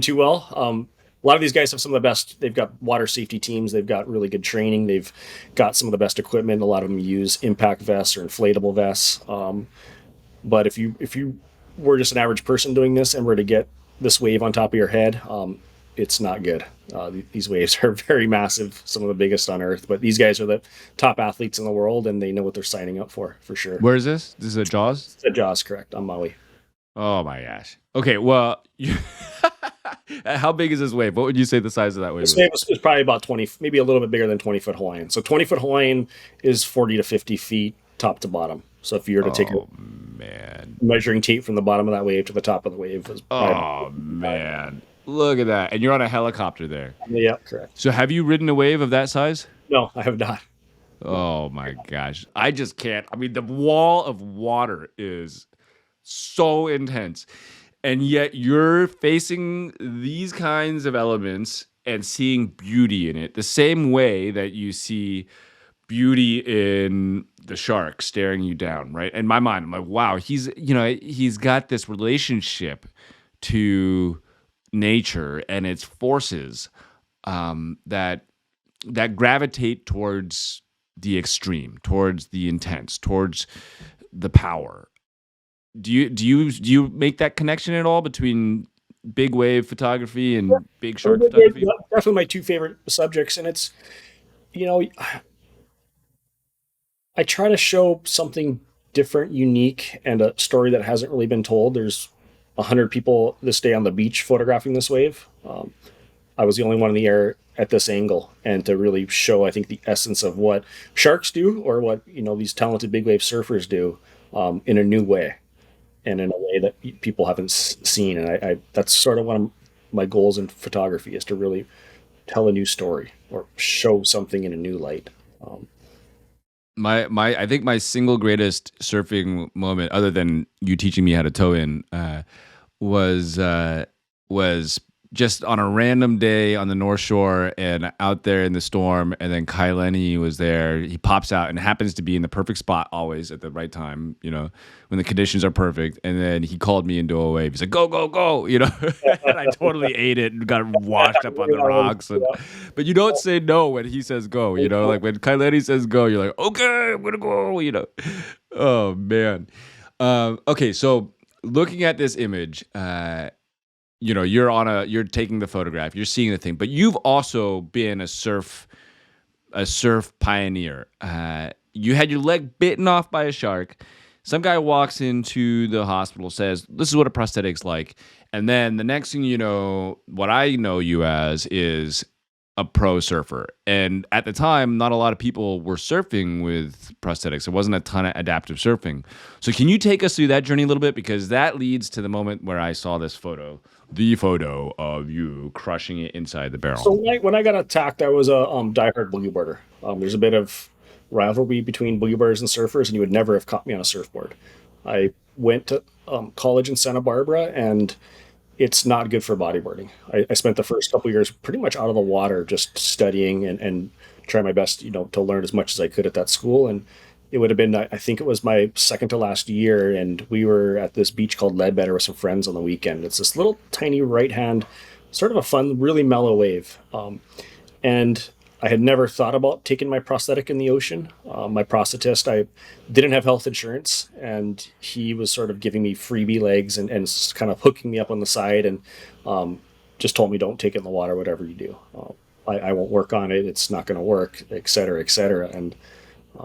too well. A lot of these guys have some of the best. They've got water safety teams. They've got really good training. They've got some of the best equipment. A lot of them use impact vests or inflatable vests. But if you were just an average person doing this and were to get this wave on top of your head, it's not good. These waves are very massive, some of the biggest on Earth. But these guys are the top athletes in the world, and they know what they're signing up for sure. Where is this? This is at Jaws? It's at Jaws, correct, on Maui. Oh my gosh. Okay, well, how big is this wave? What would you say the size of that wave is? This wave is probably about 20, maybe a little bit bigger than 20-foot Hawaiian. So 20-foot Hawaiian is 40 to 50 feet top to bottom. So if you were to take a measuring tape from the bottom of that wave to the top of the wave, man. Look at that. And you're on a helicopter there. Yeah, correct. So have you ridden a wave of that size? No, I have not. Oh my gosh. I just can't. I mean, the wall of water is so intense. And yet you're facing these kinds of elements and seeing beauty in it the same way that you see beauty in the shark staring you down, right? In my mind, I'm like, wow, he's got this relationship to nature and its forces that gravitate towards the extreme, towards the intense, towards the power. do you make that connection at all between big wave photography and big So shark photography? definitely my two favorite subjects, and it's, you know, I try to show something different, unique, and a story that hasn't really been told. There's 100 people this day on the beach photographing this wave. I was the only one in the air at this angle, and to really show, I think, the essence of what sharks do, or what these talented big wave surfers do, in a new way, and in a way that people haven't seen. And I that's sort of one of my goals in photography, is to really tell a new story or show something in a new light. Um, My I think my single greatest surfing moment, other than you teaching me how to tow in, was was just on a random day on the North Shore and out there in the storm, and then Kai Lenny was there. He pops out and happens to be in the perfect spot always at the right time, when the conditions are perfect. And then he called me into a wave. He's like, "Go, go, go!" And I totally ate it and got washed up on the rocks. But you don't say no when he says go. Like when Kai Lenny says go, you're like, "Okay, I'm gonna go." Oh man. Okay, so looking at this image, you're taking the photograph, you're seeing the thing, but you've also been a surf pioneer. You had your leg bitten off by a shark. Some guy walks into the hospital, says, "This is what a prosthetic's like." And then the next thing you know, what I know you as is a pro surfer. And at the time, not a lot of people were surfing with prosthetics. There wasn't a ton of adaptive surfing. So can you take us through that journey a little bit? Because that leads to the moment where I saw this photo, the photo of you crushing it inside the barrel. So when I got attacked, I was a diehard boogie boarder. There's a bit of rivalry between boogie boarders and surfers, and you would never have caught me on a surfboard. I went to college in Santa Barbara, and it's not good for bodyboarding. I spent the first couple of years pretty much out of the water, just studying and trying my best, to learn as much as I could at that school. And it would have been, I think it was my second to last year, and we were at this beach called Leadbetter with some friends on the weekend. It's this little tiny right hand, sort of a fun, really mellow wave. And I had never thought about taking my prosthetic in the ocean. My prosthetist, I didn't have health insurance, and he was sort of giving me freebie legs and kind of hooking me up on the side, and just told me, "Don't take it in the water, whatever you do. I won't work on it. It's not going to work," et cetera, et cetera. And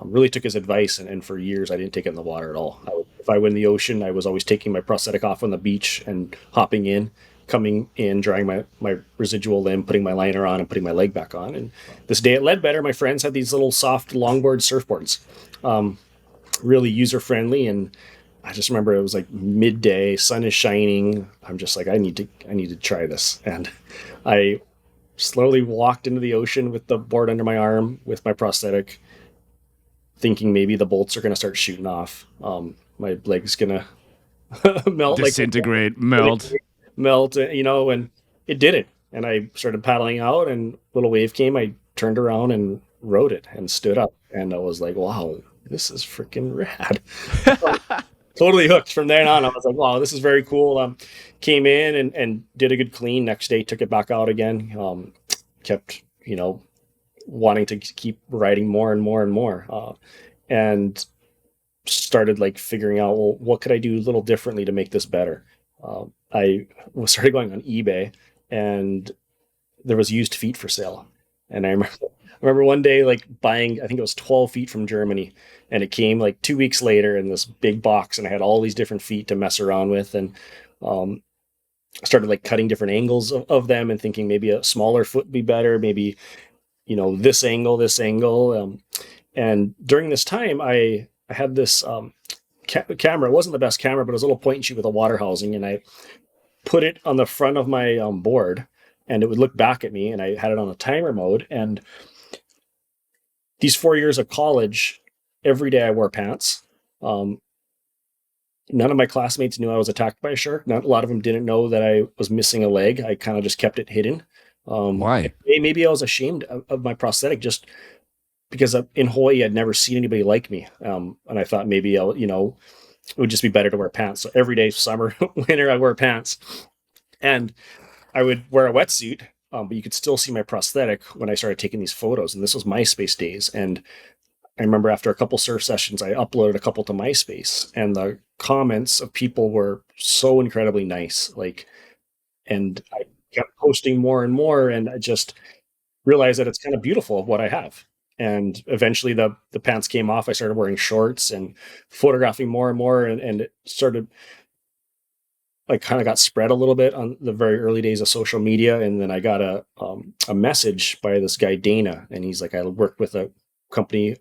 really took his advice, and for years I didn't take it in the water at all. If I went in the ocean, I was always taking my prosthetic off on the beach and hopping in, coming in, drying my residual limb, putting my liner on, and putting my leg back on. And this day at Leadbetter, my friends had these little soft longboard surfboards, really user friendly. And I just remember it was like midday, sun is shining. I'm just like, I need to try this. And I slowly walked into the ocean with the board under my arm with my prosthetic, thinking maybe the bolts are going to start shooting off. My leg's going to melt, disintegrate, melt, and it didn't. And I started paddling out, and little wave came. I turned around and rode it and stood up, and I was like, "Wow, this is freaking rad." Totally hooked from then on. I was like, "Wow, this is very cool." Came in and did a good clean. Next day, took it back out again. Kept, wanting to keep riding more and more and more, and started like figuring out, well, what could I do a little differently to make this better? I started going on eBay, and there was used feet for sale. And I remember one day like buying, I think it was 12 feet from Germany, and it came like 2 weeks later in this big box, and I had all these different feet to mess around with, and started like cutting different angles of them and thinking maybe a smaller foot would be better, maybe this angle. And during this time, I had this camera. It wasn't the best camera, but it was a little point and shoot with a water housing, and I put it on the front of my board, and it would look back at me, and I had it on a timer mode. And these 4 years of college, every day I wore pants. None of my classmates knew I was attacked by a shark. A lot of them didn't know that I was missing a leg. I kind of just kept it hidden. Why? Maybe I was ashamed of my prosthetic, just because in Hawaii I'd never seen anybody like me, and I thought maybe it would just be better to wear pants. So every day, summer, winter, I wear pants, and I would wear a wetsuit, but you could still see my prosthetic when I started taking these photos. And this was MySpace days, and I remember after a couple surf sessions, I uploaded a couple to MySpace, and the comments of people were so incredibly nice. Like, and I kept posting more and more, and I just realized that it's kind of beautiful of what I have. And eventually the pants came off. I started wearing shorts and photographing more and more, and it started like kind of got spread a little bit on the very early days of social media. And then I got a message by this guy Dana, and he's like, I work with a company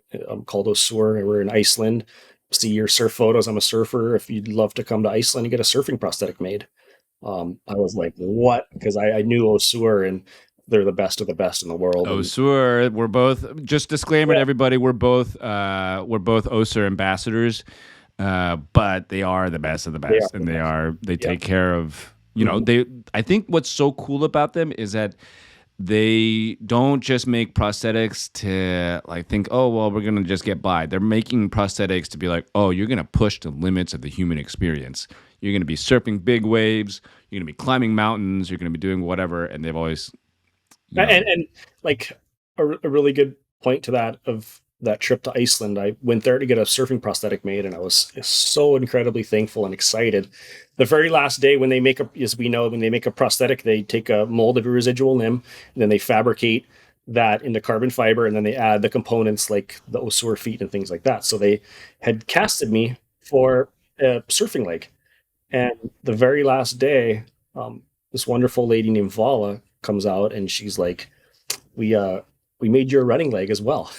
called Osur, and we're in Iceland. See your surf photos. I'm a surfer. If you'd love to come to Iceland and get a surfing prosthetic made. I was like, what? Because I knew Osur, and they're the best of the best in the world. And Osur, we're both, just disclaimer to everybody, we're both Osur ambassadors, but they are the best of the best, and they take care of, I think what's so cool about them is that they don't just make prosthetics to like think, oh, well, we're going to just get by. They're making prosthetics to be like, oh, you're going to push the limits of the human experience. You're going to be surfing big waves. You're going to be climbing mountains. You're going to be doing whatever. And they've always, and like a really good point to that of that trip to Iceland, I went there to get a surfing prosthetic made, and I was so incredibly thankful and excited. The very last day when they make as we know, when they make a prosthetic, they take a mold of your residual limb, and then they fabricate that into carbon fiber, and then they add the components like the Osur feet and things like that. So they had casted me for a surfing leg. And the very last day, this wonderful lady named Vala comes out, and she's like, we made you a running leg as well.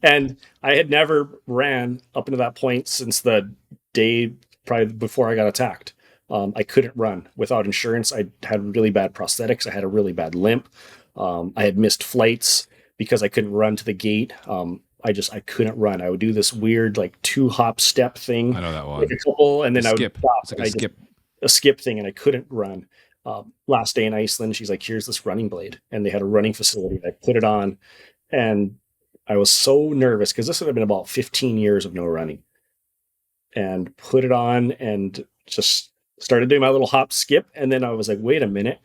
And I had never ran up into that point since the day probably before I got attacked. I couldn't run without insurance. I had really bad prosthetics. I had a really bad limp. I had missed flights because I couldn't run to the gate. I couldn't run. I would do this weird like 2-hop step thing. I know that one. Like a couple, and then I would skip. stop. It's like a skip. A skip thing, and I couldn't run. Last day in Iceland, she's like, here's this running blade. And they had a running facility. I put it on, and I was so nervous because this would have been about 15 years of no running. And put it on and just started doing my little hop skip. And then I was like, wait a minute,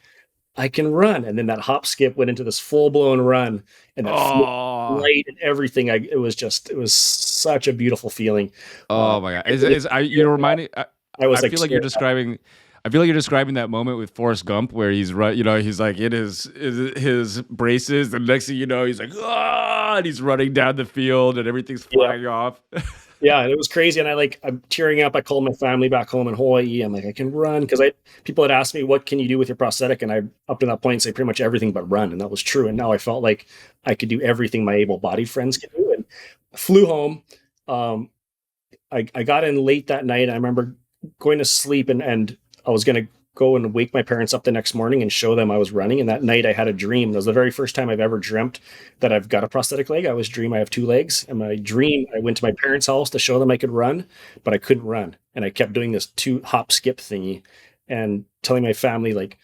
I can run. And then that hop skip went into this full blown run, and that light and everything. It was such a beautiful feeling. Oh my God. You're reminding, I feel like you're describing. I feel like you're describing that moment with Forrest Gump where he's he's like in his braces, and next thing you know, he's like, and he's running down the field, and everything's flying off. Yeah, it was crazy, and I'm tearing up. I called my family back home in Hawaii. I'm like, I can run, because people had asked me, what can you do with your prosthetic? And I, up to that point, say pretty much everything but run, and that was true. And now I felt like I could do everything my able-bodied friends could do. And I flew home. I got in late that night. I remember going to sleep, and I was going to go and wake my parents up the next morning and show them I was running. And that night I had a dream. That was the very first time I've ever dreamt that I've got a prosthetic leg. I always dream I have 2 legs. And my dream, I went to my parents' house to show them I could run, but I couldn't run. And I kept doing this 2-hop skip thingy and telling my family, like,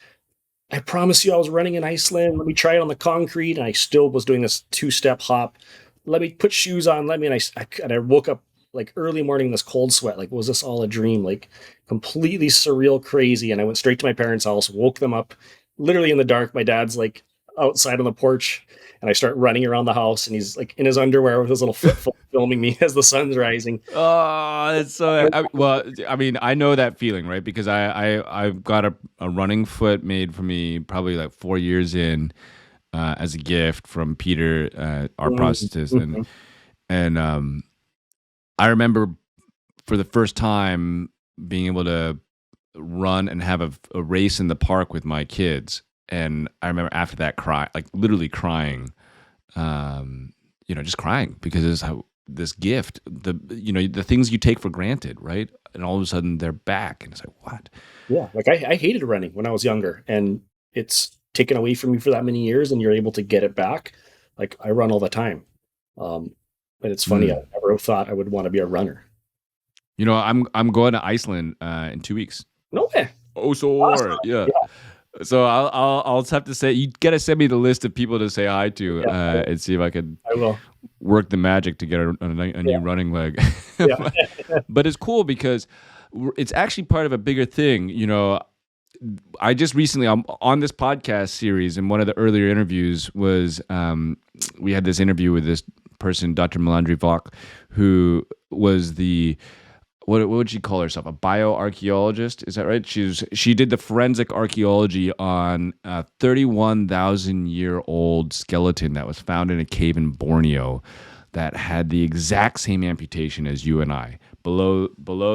I promise you I was running in Iceland. Let me try it on the concrete. And I still was doing this 2-step hop. Let me put shoes on. And I woke up like early morning in this cold sweat. Like, was this all a dream? Like, completely surreal, crazy. And I went straight to my parents' house, woke them up literally in the dark. My dad's like outside on the porch, and I start running around the house, and he's like in his underwear with his little flip phone filming me as the sun's rising. Oh, that's so I know that feeling, right? Because I've got a running foot made for me probably like 4 years in as a gift from Peter, our prosthetist, and I remember for the first time being able to run and have a race in the park with my kids. And I remember after that literally crying, just crying, because it's this gift, the things you take for granted, right? And all of a sudden they're back, and it's like, what? Yeah. Like I hated running when I was younger, and it's taken away from me for that many years, and you're able to get it back. Like, I run all the time. But it's funny. I never thought I would want to be a runner. I'm going to Iceland in 2 weeks. No way. Oh, so awesome. Yeah. So I'll just have to say, you got to send me the list of people to say hi to, and see if I can. I will work the magic to get a new running leg. But it's cool because it's actually part of a bigger thing. I just recently, on this podcast series, in one of the earlier interviews was we had this interview with this person, Dr. Melandri Vok, who was the what would she call herself? A bioarchaeologist? Is that right? She did the forensic archaeology on a 31,000-year-old skeleton that was found in a cave in Borneo that had the exact same amputation as you and I, below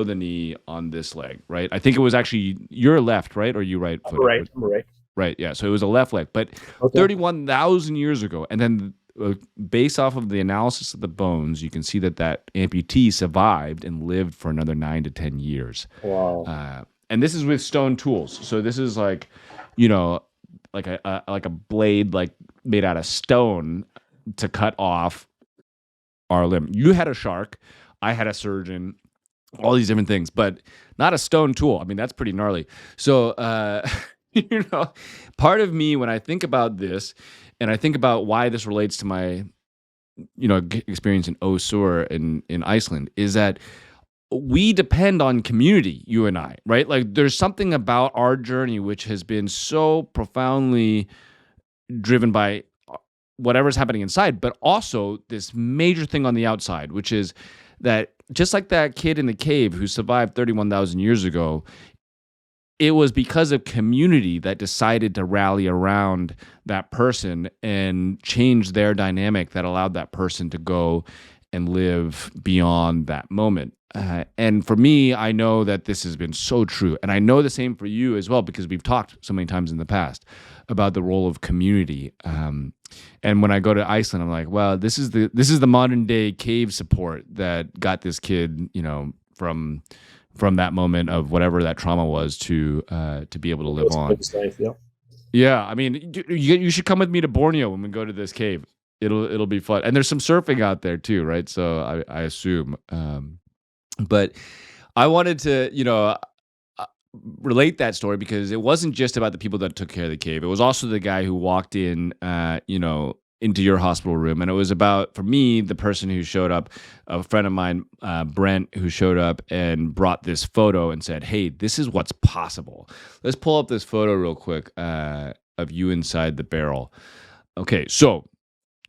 the knee on this leg, right? I think it was actually your left, right, or you right footed? Right, right. Right, yeah. So it was a left leg, but Okay. 31,000 years ago. And then based off of the analysis of the bones, you can see that amputee survived and lived for another 9 to 10 years. Wow. And this is with stone tools. So this is like, you know, like a blade like made out of stone to cut off our limb. You had a shark, I had a surgeon, all these different things, but not a stone tool. I mean, that's pretty gnarly. So, you know, part of me when I think about this, and I think about why this relates to my, you know, experience in Ösur in Iceland, is that we depend on community, you and I, right? Like, there's something about our journey which has been so profoundly driven by whatever's happening inside, but also this major thing on the outside, which is that just like that kid in the cave who survived 31,000 years ago, it was because of community that decided to rally around that person and change their dynamic that allowed that person to go and live beyond that moment. And for me, I know that this has been so true. And I know the same for you as well, because we've talked so many times in the past about the role of community. And when I go to Iceland, I'm like, well, this is the modern day cave support that got this kid, you know, from that moment of whatever that trauma was to be able to live on. Life, yeah. Yeah, I mean, you should come with me to Borneo when we go to this cave. It'll be fun, and there's some surfing out there too, right? So I assume. But I wanted to, you know, relate that story because it wasn't just about the people that took care of the cave. It was also the guy who walked in, you know, into your hospital room. And it was about, for me, the person who showed up, a friend of mine, Brent, who showed up and brought this photo and said, hey, this is what's possible. Let's pull up this photo real quick of you inside the barrel. Okay, so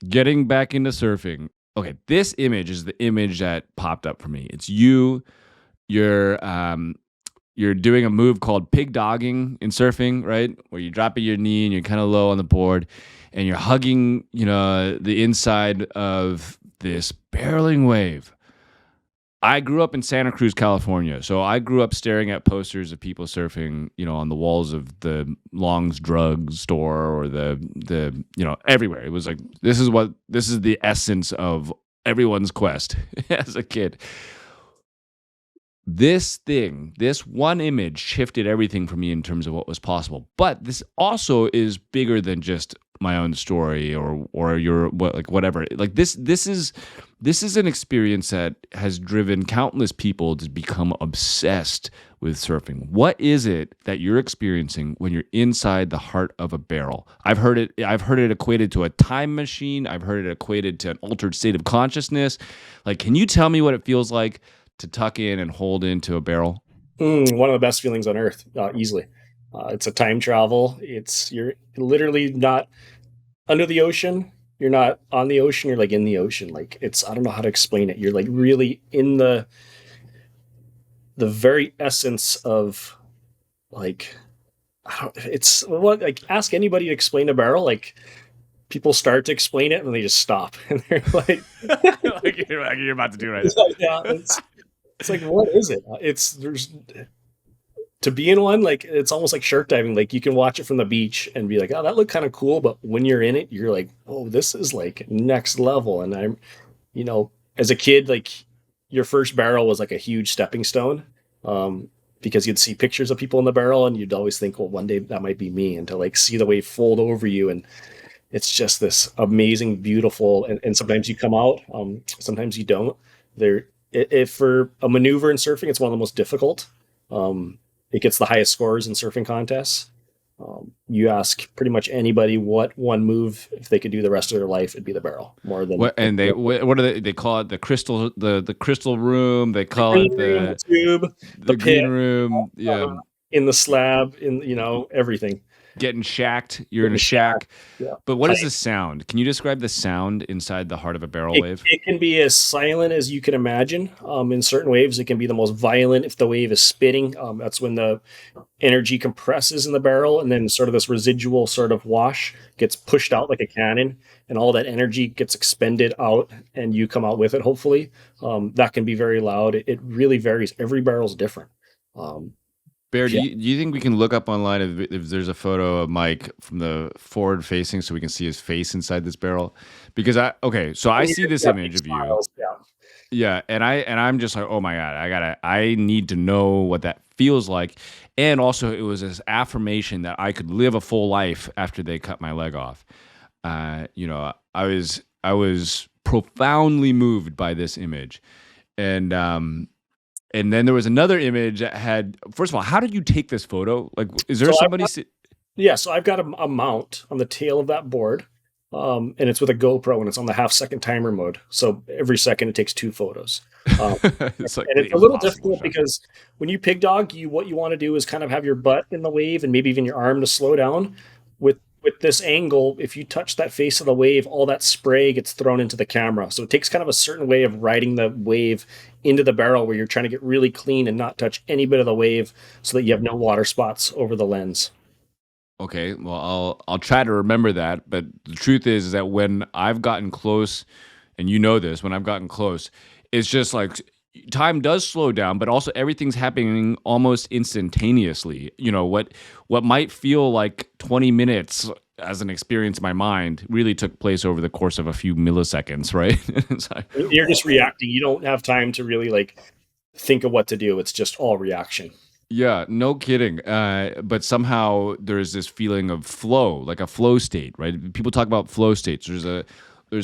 getting back into surfing. Okay, this image is the image that popped up for me. It's you. You're doing a move called pig dogging in surfing, right? Where you drop at your knee and you're kind of low on the board, and you're hugging, you know, the inside of this barreling wave. I grew up in Santa Cruz, California, so I grew up staring at posters of people surfing, you know, on the walls of the Long's Drug Store or the you know, everywhere. It was like this is the essence of everyone's quest as a kid. This one image shifted everything for me in terms of what was possible. But this also is bigger than just my own story or your whatever. Like this is an experience that has driven countless people to become obsessed with surfing. What is it that you're experiencing when you're inside the heart of a barrel? I've heard it equated to a time machine. I've heard it equated to an altered state of consciousness. Like, can you tell me what it feels like to tuck in and hold into a barrel? One of the best feelings on earth, easily. It's a time travel. You're literally not under the ocean. You're not on the ocean. You're like in the ocean. Like I don't know how to explain it. You're like really in the very essence of like, ask anybody to explain a barrel. Like people start to explain it and they just stop and they're like, like you're about to do right now. Yeah, it's like, what is it? There's to be in one, like it's almost like shark diving. Like you can watch it from the beach and be like, oh, that looked kind of cool. But when you're in it, you're like, oh, this is like next level. And I'm, you know, as a kid, like your first barrel was like a huge stepping stone. Because you'd see pictures of people in the barrel and you'd always think, well, one day that might be me. And to like see the wave fold over you, and it's just this amazing, beautiful, and sometimes you come out, sometimes you don't. If for a maneuver in surfing, it's one of the most difficult. It gets the highest scores in surfing contests. You ask pretty much anybody what one move, if they could do the rest of their life, it'd be the barrel. More than what do they call it? The crystal, the crystal room. They call it the tube, the pit, green room. Yeah, in the slab, in, you know, everything. getting shacked. You're in a shack. Yeah. But what is the sound? Can you describe the sound inside the heart of a barrel wave? It can be as silent as you can imagine. In certain waves, it can be the most violent if the wave is spitting. That's when the energy compresses in the barrel, and then sort of this residual sort of wash gets pushed out like a cannon, and all that energy gets expended out, and you come out with it, hopefully. That can be very loud. It really varies. Every barrel's different. Bear, do you think we can look up online if there's a photo of Mike from the forward facing so we can see his face inside this barrel? Because I see this image of you. Yeah, and I'm just like, oh my God, I need to know what that feels like. And also it was this affirmation that I could live a full life after they cut my leg off. I was profoundly moved by this image. And then there was another image that had, first of all, how did you take this photo? Like, is there somebody? So I've got a mount on the tail of that board, and it's with a GoPro, and it's on the half-second timer mode. So every second it takes 2 photos. It's a little difficult because when you pig dog, what you want to do is kind of have your butt in the wave and maybe even your arm to slow down. With this angle, if you touch that face of the wave, all that spray gets thrown into the camera. So it takes kind of a certain way of riding the wave into the barrel where you're trying to get really clean and not touch any bit of the wave so that you have no water spots over the lens. Okay, well, I'll try to remember that. But the truth is that when I've gotten close, and you know this, when I've gotten close, it's just like time does slow down, but also everything's happening almost instantaneously. You know, what might feel like 20 minutes as an experience in my mind really took place over the course of a few milliseconds, right? You're just reacting. You don't have time to really like think of what to do. It's just all reaction. Yeah, no kidding. But somehow there's this feeling of flow, like a flow state, right? People talk about flow states. There's a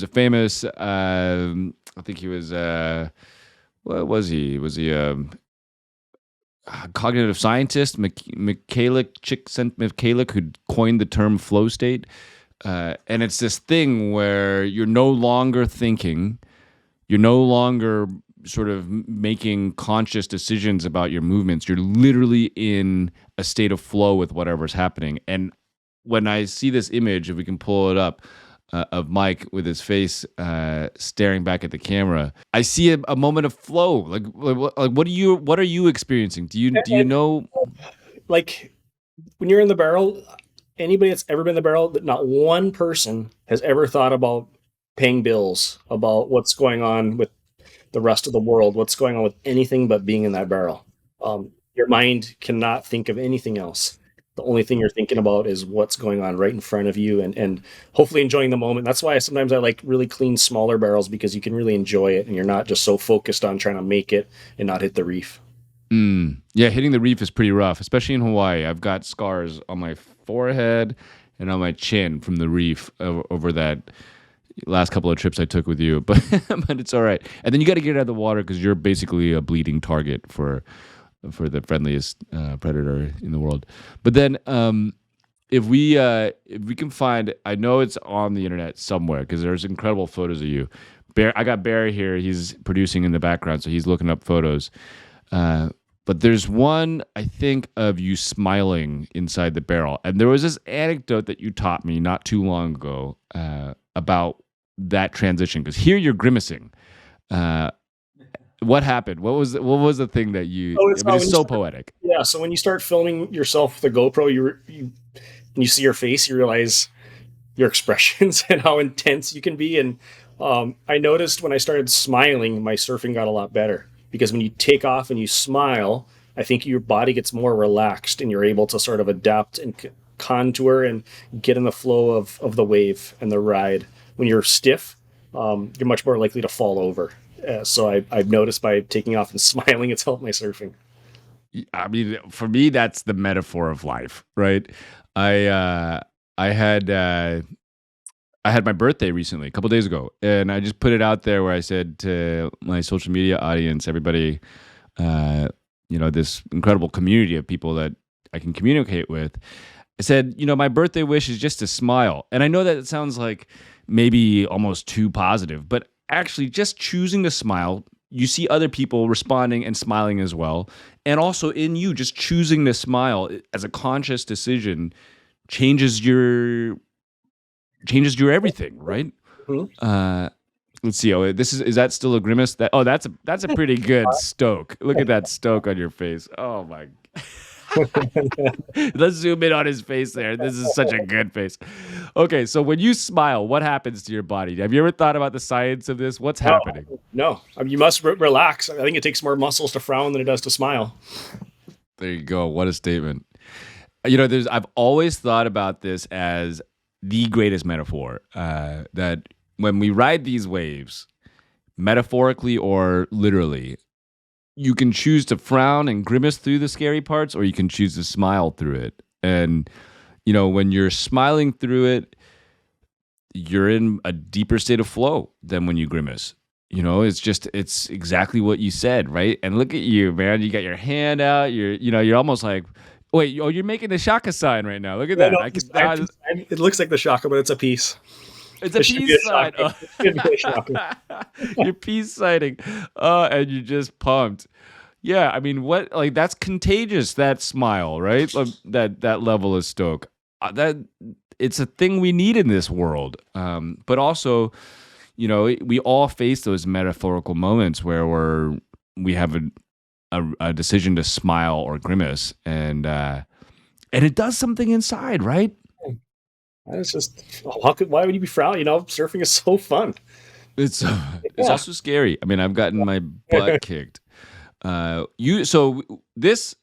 famous, I think he was, what was he? Was he a cognitive scientist, Michalik, who coined the term flow state? And it's this thing where you're no longer thinking, you're no longer sort of making conscious decisions about your movements. You're literally in a state of flow with whatever's happening. And when I see this image, if we can pull it up, of Mike with his face staring back at the camera, I see a moment of flow. Like what are you experiencing? Do you know? Like when you're in the barrel, anybody that's ever been in the barrel, not one person has ever thought about paying bills, about what's going on with the rest of the world, what's going on with anything but being in that barrel. Your mind cannot think of anything else. The only thing you're thinking about is what's going on right in front of you and hopefully enjoying the moment. That's why sometimes I like really clean, smaller barrels, because you can really enjoy it and you're not just so focused on trying to make it and not hit the reef. Yeah, hitting the reef is pretty rough, especially in Hawaii. I've got scars on my forehead and on my chin from the reef over that last couple of trips I took with you, but it's all right. And then you got to get out of the water because you're basically a bleeding target for the friendliest predator in the world. But then if we can find, I know it's on the internet somewhere because there's incredible photos of you. I got Barry here. He's producing in the background, so he's looking up photos. But there's one, I think, of you smiling inside the barrel. And there was this anecdote that you taught me not too long ago about that transition. Because here you're grimacing. What happened? What was the thing that you? It's so poetic. Yeah. So when you start filming yourself with the GoPro, you see your face, you realize your expressions and how intense you can be. And I noticed when I started smiling, my surfing got a lot better, because when you take off and you smile, I think your body gets more relaxed and you're able to sort of adapt and contour and get in the flow of the wave and the ride. When you're stiff, you're much more likely to fall over. So I've noticed by taking off and smiling, it's helped my surfing. I mean, for me, that's the metaphor of life, right? I had my birthday recently, a couple days ago, and I just put it out there where I said to my social media audience, everybody, this incredible community of people that I can communicate with, I said, my birthday wish is just to smile. And I know that it sounds like maybe almost too positive, but actually just choosing to smile, you see other people responding and smiling as well. And also in you, just choosing to smile as a conscious decision changes your everything, right? Let's see. Oh, is that still a grimace? That's a pretty good stoke. Look at that stoke on your face. Oh my. Let's zoom in on his face there. This is such a good face. Okay, so when you smile, what happens to your body? Have you ever thought about the science of this? What's happening? No. I mean, you must relax. I think it takes more muscles to frown than it does to smile. There you go. What a statement. I've always thought about this as the greatest metaphor, that when we ride these waves, metaphorically or literally, you can choose to frown and grimace through the scary parts, or you can choose to smile through it. And, when you're smiling through it, you're in a deeper state of flow than when you grimace. It's exactly what you said, right? And look at you, man. You got your hand out. You're almost like, wait, you're making the shaka sign right now. Look at that. It looks like the shaka, but it's a piece. It's a peace sign. You're peace signing. And you're just pumped. Yeah, I mean, that's contagious, that smile, right? That level of stoke. That it's a thing we need in this world. But also, we all face those metaphorical moments where we have a decision to smile or grimace, and it does something inside, right? It's just, why would you be frowning? Surfing is so fun. It's also scary. I mean, I've gotten my butt kicked. This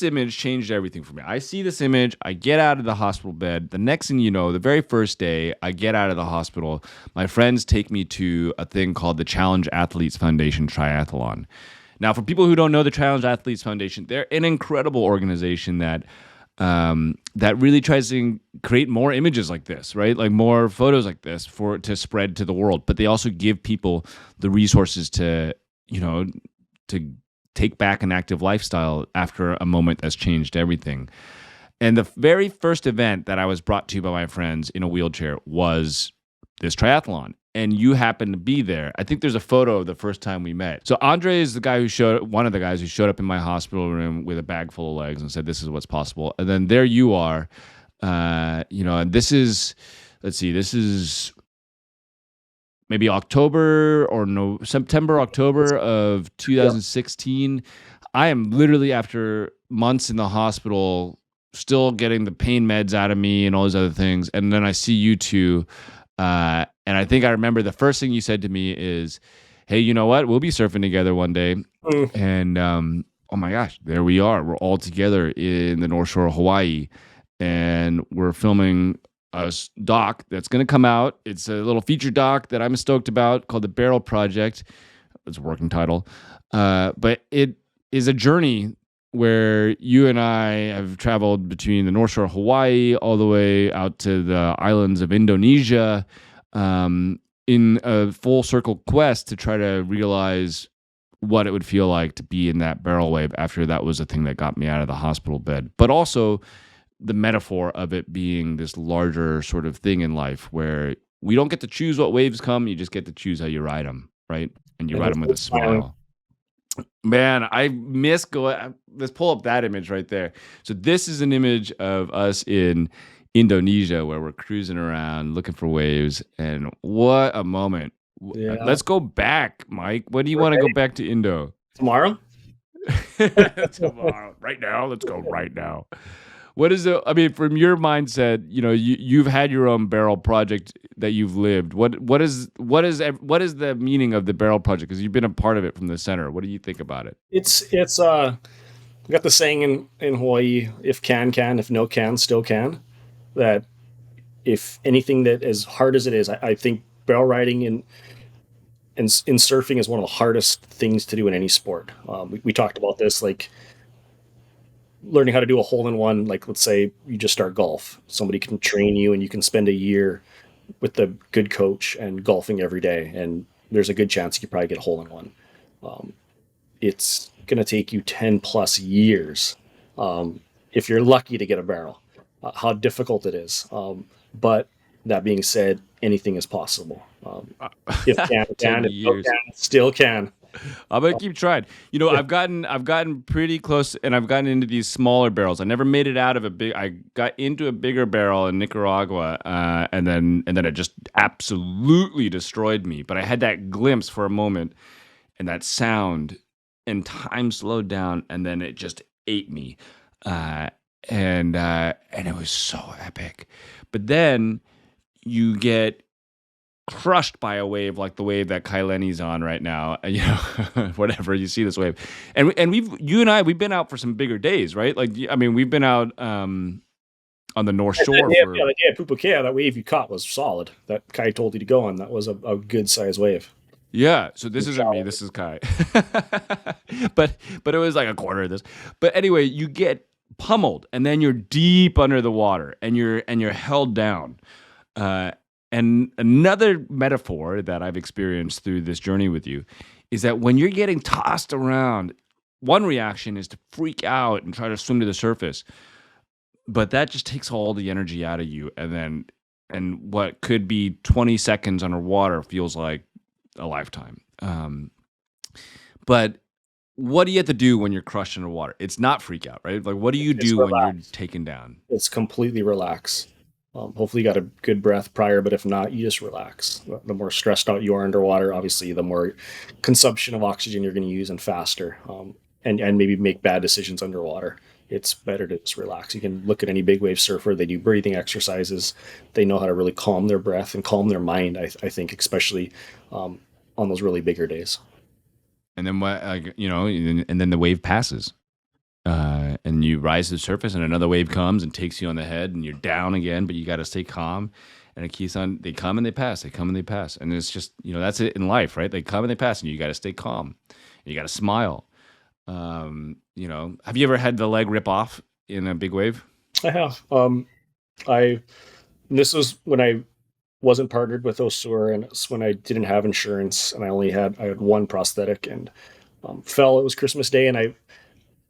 image changed everything for me. I see this image, I get out of the hospital bed. The next thing you know, the very first day I get out of the hospital, my friends take me to a thing called the Challenge Athletes Foundation Triathlon. Now, for people who don't know the Challenge Athletes Foundation, they're an incredible organization that really tries to create more images like this, right? Like more photos like this to spread to the world. But they also give people the resources to take back an active lifestyle after a moment that's changed everything. And the very first event that I was brought to by my friends in a wheelchair was this triathlon. And you happened to be there. I think there's a photo of the first time we met. So Andre is one of the guys who showed up in my hospital room with a bag full of legs and said, "This is what's possible." And then there you are, and this is maybe September, October of 2016. I am literally, after months in the hospital, still getting the pain meds out of me and all those other things. And then I see you two. And I think I remember the first thing you said to me is, "Hey, you know what? We'll be surfing together one day." And oh my gosh, there we are. We're all together in the North Shore of Hawaii. And we're filming a doc that's going to come out. It's a little feature doc that I'm stoked about called The Barrel Project. It's a working title. But it is a journey where you and I have traveled between the North Shore of Hawaii all the way out to the islands of Indonesia, in a full circle quest to try to realize what it would feel like to be in that barrel wave after that was the thing that got me out of the hospital bed. But also the metaphor of it being this larger sort of thing in life where we don't get to choose what waves come. You just get to choose how you ride them, right? And you ride them with a smile. Man, I miss going. Let's pull up that image right there. So this is an image of us in Indonesia where we're cruising around looking for waves. And what a moment. Yeah. Let's go back, Mike. When do you want to go back to Indo? Tomorrow? Tomorrow. Right now? Let's go right now. What is it? I mean, from your mindset, you've had your own barrel project that you've lived. What is the meaning of the barrel project? Because you've been a part of it from the center. What do you think about it? It's we got the saying in Hawaii: if can, if no can, still can. That if anything that as hard as it is, I think barrel riding and in surfing is one of the hardest things to do in any sport. We talked about this, like learning how to do a hole-in-one. Like, let's say you just start golf. Somebody can train you and you can spend a year with a good coach and golfing every day. And there's a good chance you could probably get a hole-in-one. It's going to take you 10 plus years if you're lucky to get a barrel. How difficult it is. But that being said, anything is possible. If can, if no can, still can. I'm gonna keep trying. I've gotten pretty close, and I've gotten into these smaller barrels. I never made it out of a big. I got into a bigger barrel in Nicaragua, and then it just absolutely destroyed me. But I had that glimpse for a moment, and that sound, and time slowed down, and then it just ate me, and it was so epic. But then you get crushed by a wave like the wave that Kaileni's on right now. Whatever, you see this wave, and you and I, we've been out for some bigger days, right? Like, I mean, we've been out on the North Shore. The day at Pupukea, that wave you caught was solid. That Kai told you to go on. That was a good size wave. Yeah, so this isn't me. This is Kai. but it was like a quarter of this. But anyway, you get pummeled, and then you're deep under the water, and you're held down. And another metaphor that I've experienced through this journey with you is that when you're getting tossed around, one reaction is to freak out and try to swim to the surface. But that just takes all the energy out of you. And what could be 20 seconds underwater feels like a lifetime. But what do you have to do when you're crushed underwater? It's not freak out, right? Like, what do you do when you're taken down? It's completely relax. Hopefully you got a good breath prior, but if not, you just relax. The more stressed out you are underwater, obviously, the more consumption of oxygen you're going to use and faster, and maybe make bad decisions underwater. It's better to just relax. You can look at any big wave surfer. They do breathing exercises. They know how to really calm their breath and calm their mind, I think, especially on those really bigger days. And then and then the wave passes. And you rise to the surface, and another wave comes and takes you on the head, and you're down again, but you got to stay calm. And it keeps on. They come and they pass. They come and they pass. And it's just, that's it in life, right? They come and they pass, and you got to stay calm. You got to smile. Have you ever had the leg rip off in a big wave? I have. This was when I wasn't partnered with Osur, and it's when I didn't have insurance, and I had one prosthetic, and fell. It was Christmas Day, and I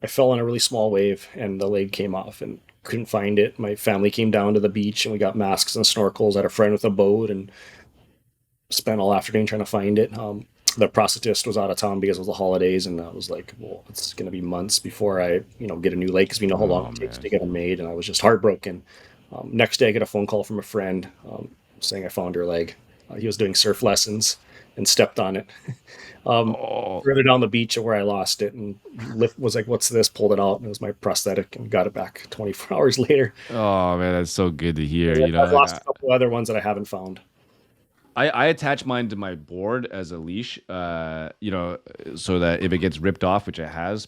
fell in a really small wave, and the leg came off and couldn't find it. My family came down to the beach, and we got masks and snorkels. I had a friend with a boat and spent all afternoon trying to find it. The prosthetist was out of town because it was the holidays, and I was like, well, it's going to be months before I, get a new leg, because we know how long it takes to get them made, and I was just heartbroken. Next day, I get a phone call from a friend saying I found her leg. He was doing surf lessons and stepped on it. Further down the beach where I lost it, and was like, what's this? Pulled it out, and it was my prosthetic, and got it back 24 hours later. Oh man, that's so good to hear. I've lost a couple other ones that I haven't found. I attach mine to my board as a leash, so that if it gets ripped off, which it has,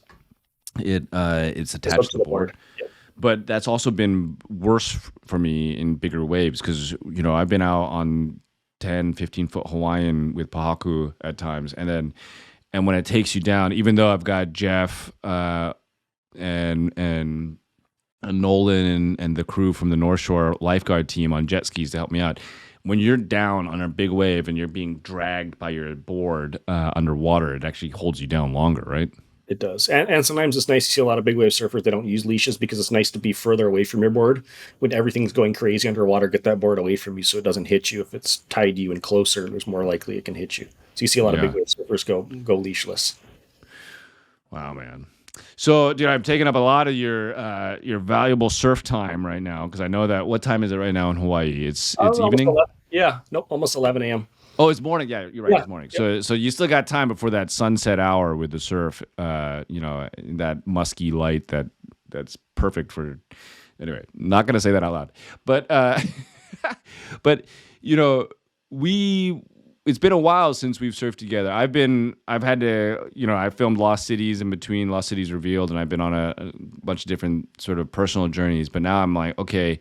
it's attached to the board. Yep. But that's also been worse for me in bigger waves, because I've been out on 10, 15-foot Hawaiian with Pahaku at times. And when it takes you down, even though I've got Jeff and Nolan and the crew from the North Shore lifeguard team on jet skis to help me out, when you're down on a big wave and you're being dragged by your board underwater, it actually holds you down longer, right? It does. And sometimes it's nice to see a lot of big wave surfers, they don't use leashes, because it's nice to be further away from your board. When everything's going crazy underwater, get that board away from you so it doesn't hit you. If it's tied to you and closer, there's more likely it can hit you. So you see a lot of big wave surfers go leashless. Wow, man. So, dude, I'm taking up a lot of your valuable surf time right now, because I know that. What time is it right now in Hawaii? It's evening? Almost 11 a.m. Oh, it's morning. Yeah, you're right. Yeah. It's morning. Yep. So you still got time before that sunset hour with the surf. That musky light that's perfect for. Anyway, not gonna say that out loud, but it's been a while since we've surfed together. I filmed Lost Cities in between Lost Cities Revealed, and I've been on a bunch of different sort of personal journeys. But now I'm like, okay,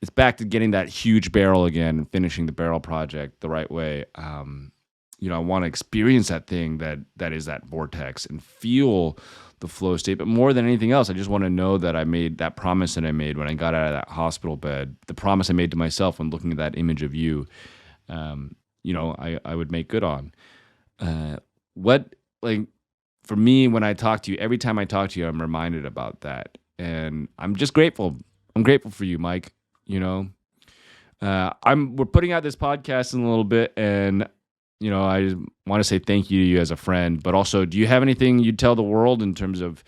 it's back to getting that huge barrel again and finishing the barrel project the right way. I want to experience that thing that is that vortex and feel the flow state. But more than anything else, I just want to know that I made that promise that I made when I got out of that hospital bed, the promise I made to myself when looking at that image of you, I would make good on. For me, when I talk to you, every time I talk to you, I'm reminded about that. And I'm just grateful. I'm grateful for you, Mike. We're putting out this podcast in a little bit, and I want to say thank you to you as a friend, but also, do you have anything you'd tell the world in terms of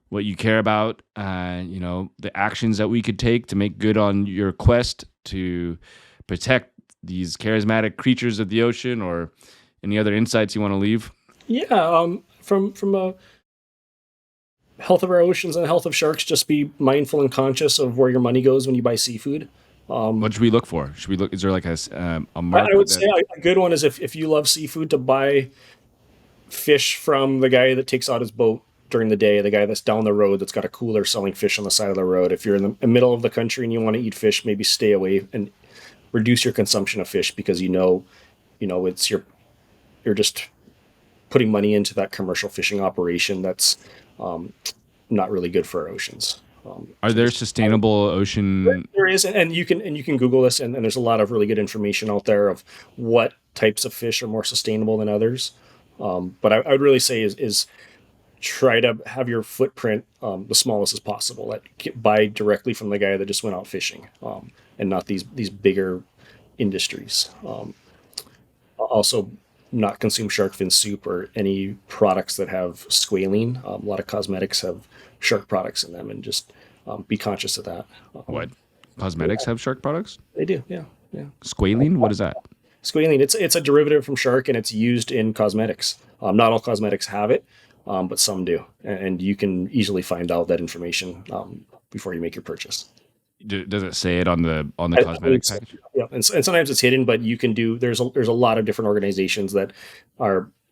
what you care about, the actions that we could take to make good on your quest to protect these charismatic creatures of the ocean, or any other insights you want to leave? Yeah, from a health of our oceans and the health of sharks, just be mindful and conscious of where your money goes when you buy seafood. What should we look for? Should we look? Is there like a I, mark I would that? say a good one is if you love seafood, to buy fish from the guy that takes out his boat during the day, the guy that's down the road that's got a cooler selling fish on the side of the road. If you're in the middle of the country and you want to eat fish, maybe stay away and reduce your consumption of fish, because it's you're just putting money into that commercial fishing operation that's not really good for our oceans. Are there sustainable ocean? There is, and you can Google this, and there's a lot of really good information out there of what types of fish are more sustainable than others. But I would really say is try to have your footprint the smallest as possible. Buy directly from the guy that just went out fishing, and not these bigger industries. Also, not consume shark fin soup or any products that have squalene. A lot of cosmetics have shark products in them, and just be conscious of that. What cosmetics have shark products? They do, yeah. Squalene? What is that? Squalene, it's a derivative from shark, and it's used in cosmetics. Not all cosmetics have it, but some do, and you can easily find out that information before you make your purchase. Does it say it on the cosmetic package? Yeah, and sometimes it's hidden, but you can do. There's a lot of different organizations that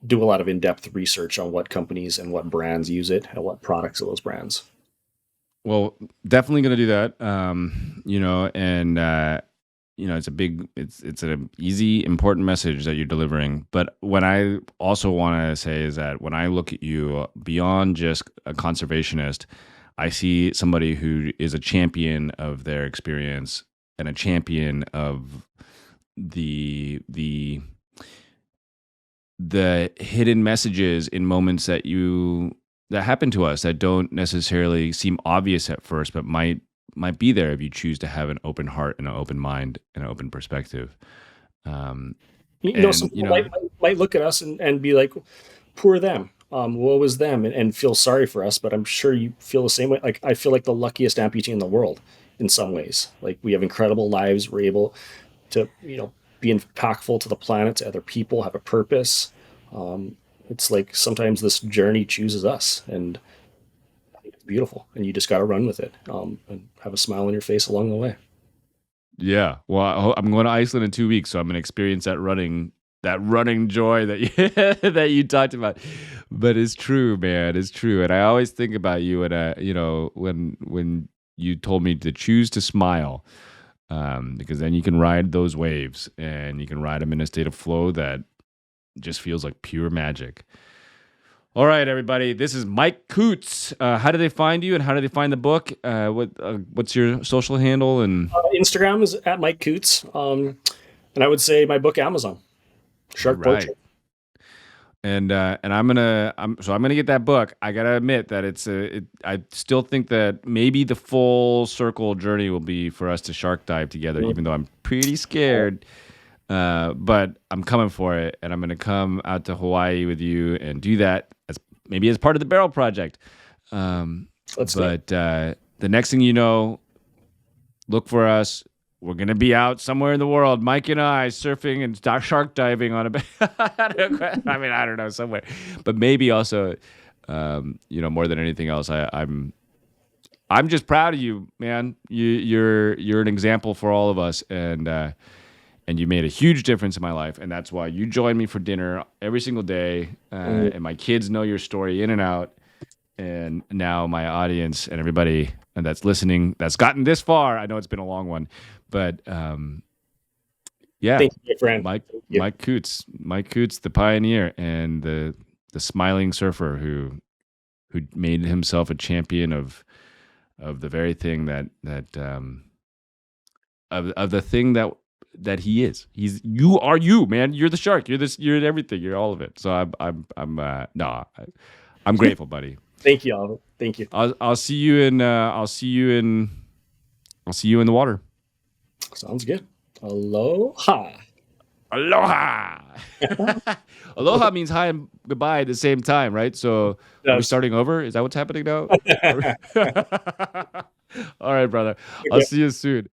do a lot of in-depth research on what companies and what brands use it and what products of those brands. Well, definitely going to do that. It's an easy, important message that you're delivering. But what I also want to say is that when I look at you beyond just a conservationist, I see somebody who is a champion of their experience and a champion of the hidden messages in moments that happen to us that don't necessarily seem obvious at first, but might be there if you choose to have an open heart and an open mind and an open perspective. Some people might look at us and be like, poor them. Woe is them, and feel sorry for us, but I'm sure you feel the same way. Like, I feel like the luckiest amputee in the world in some ways. Like, we have incredible lives. We're able to, be impactful to the planet, to other people, have a purpose. It's like sometimes this journey chooses us, and it's beautiful, and you just got to run with it, and have a smile on your face along the way. Yeah. Well, I'm going to Iceland in 2 weeks, so I'm going to experience that running joy that you that you talked about. But it's true, man. It's true. And I always think about you, and when you told me to choose to smile, because then you can ride those waves, and you can ride them in a state of flow that just feels like pure magic. All right, everybody. This is Mike Coots. How do they find you, and how do they find the book? What's your social handle? And Instagram is at Mike Coots. And I would say my book, Amazon. Shark Portrait. And I'm gonna get that book. I gotta admit that I still think that maybe the full circle journey will be for us to shark dive together, even though I'm pretty scared. But I'm coming for it, and I'm gonna come out to Hawaii with you and do that as part of the Barrel Project. The next thing you know, look for us. We're going to be out somewhere in the world, Mike and I, surfing and shark diving on I don't know, somewhere. But maybe also, more than anything else, I'm just proud of you, man. You're an example for all of us, and you made a huge difference in my life. And that's why you join me for dinner every single day. And my kids know your story in and out. And now my audience and everybody that's listening, that's gotten this far, I know it's been a long one, but yeah, thank you, friend. Mike Coots, the pioneer and the smiling surfer who made himself a champion of the very thing that of the thing that he is. You are you, man. You're the shark. You're everything. You're all of it. So I'm grateful, buddy. Thank you, Oliver. Thank you. I'll see you in the water. Sounds good. Aloha. Aloha. Aloha means hi and goodbye at the same time, right? So are we Yes. starting over? Is that what's happening now? All right, brother. I'll Okay. see you soon.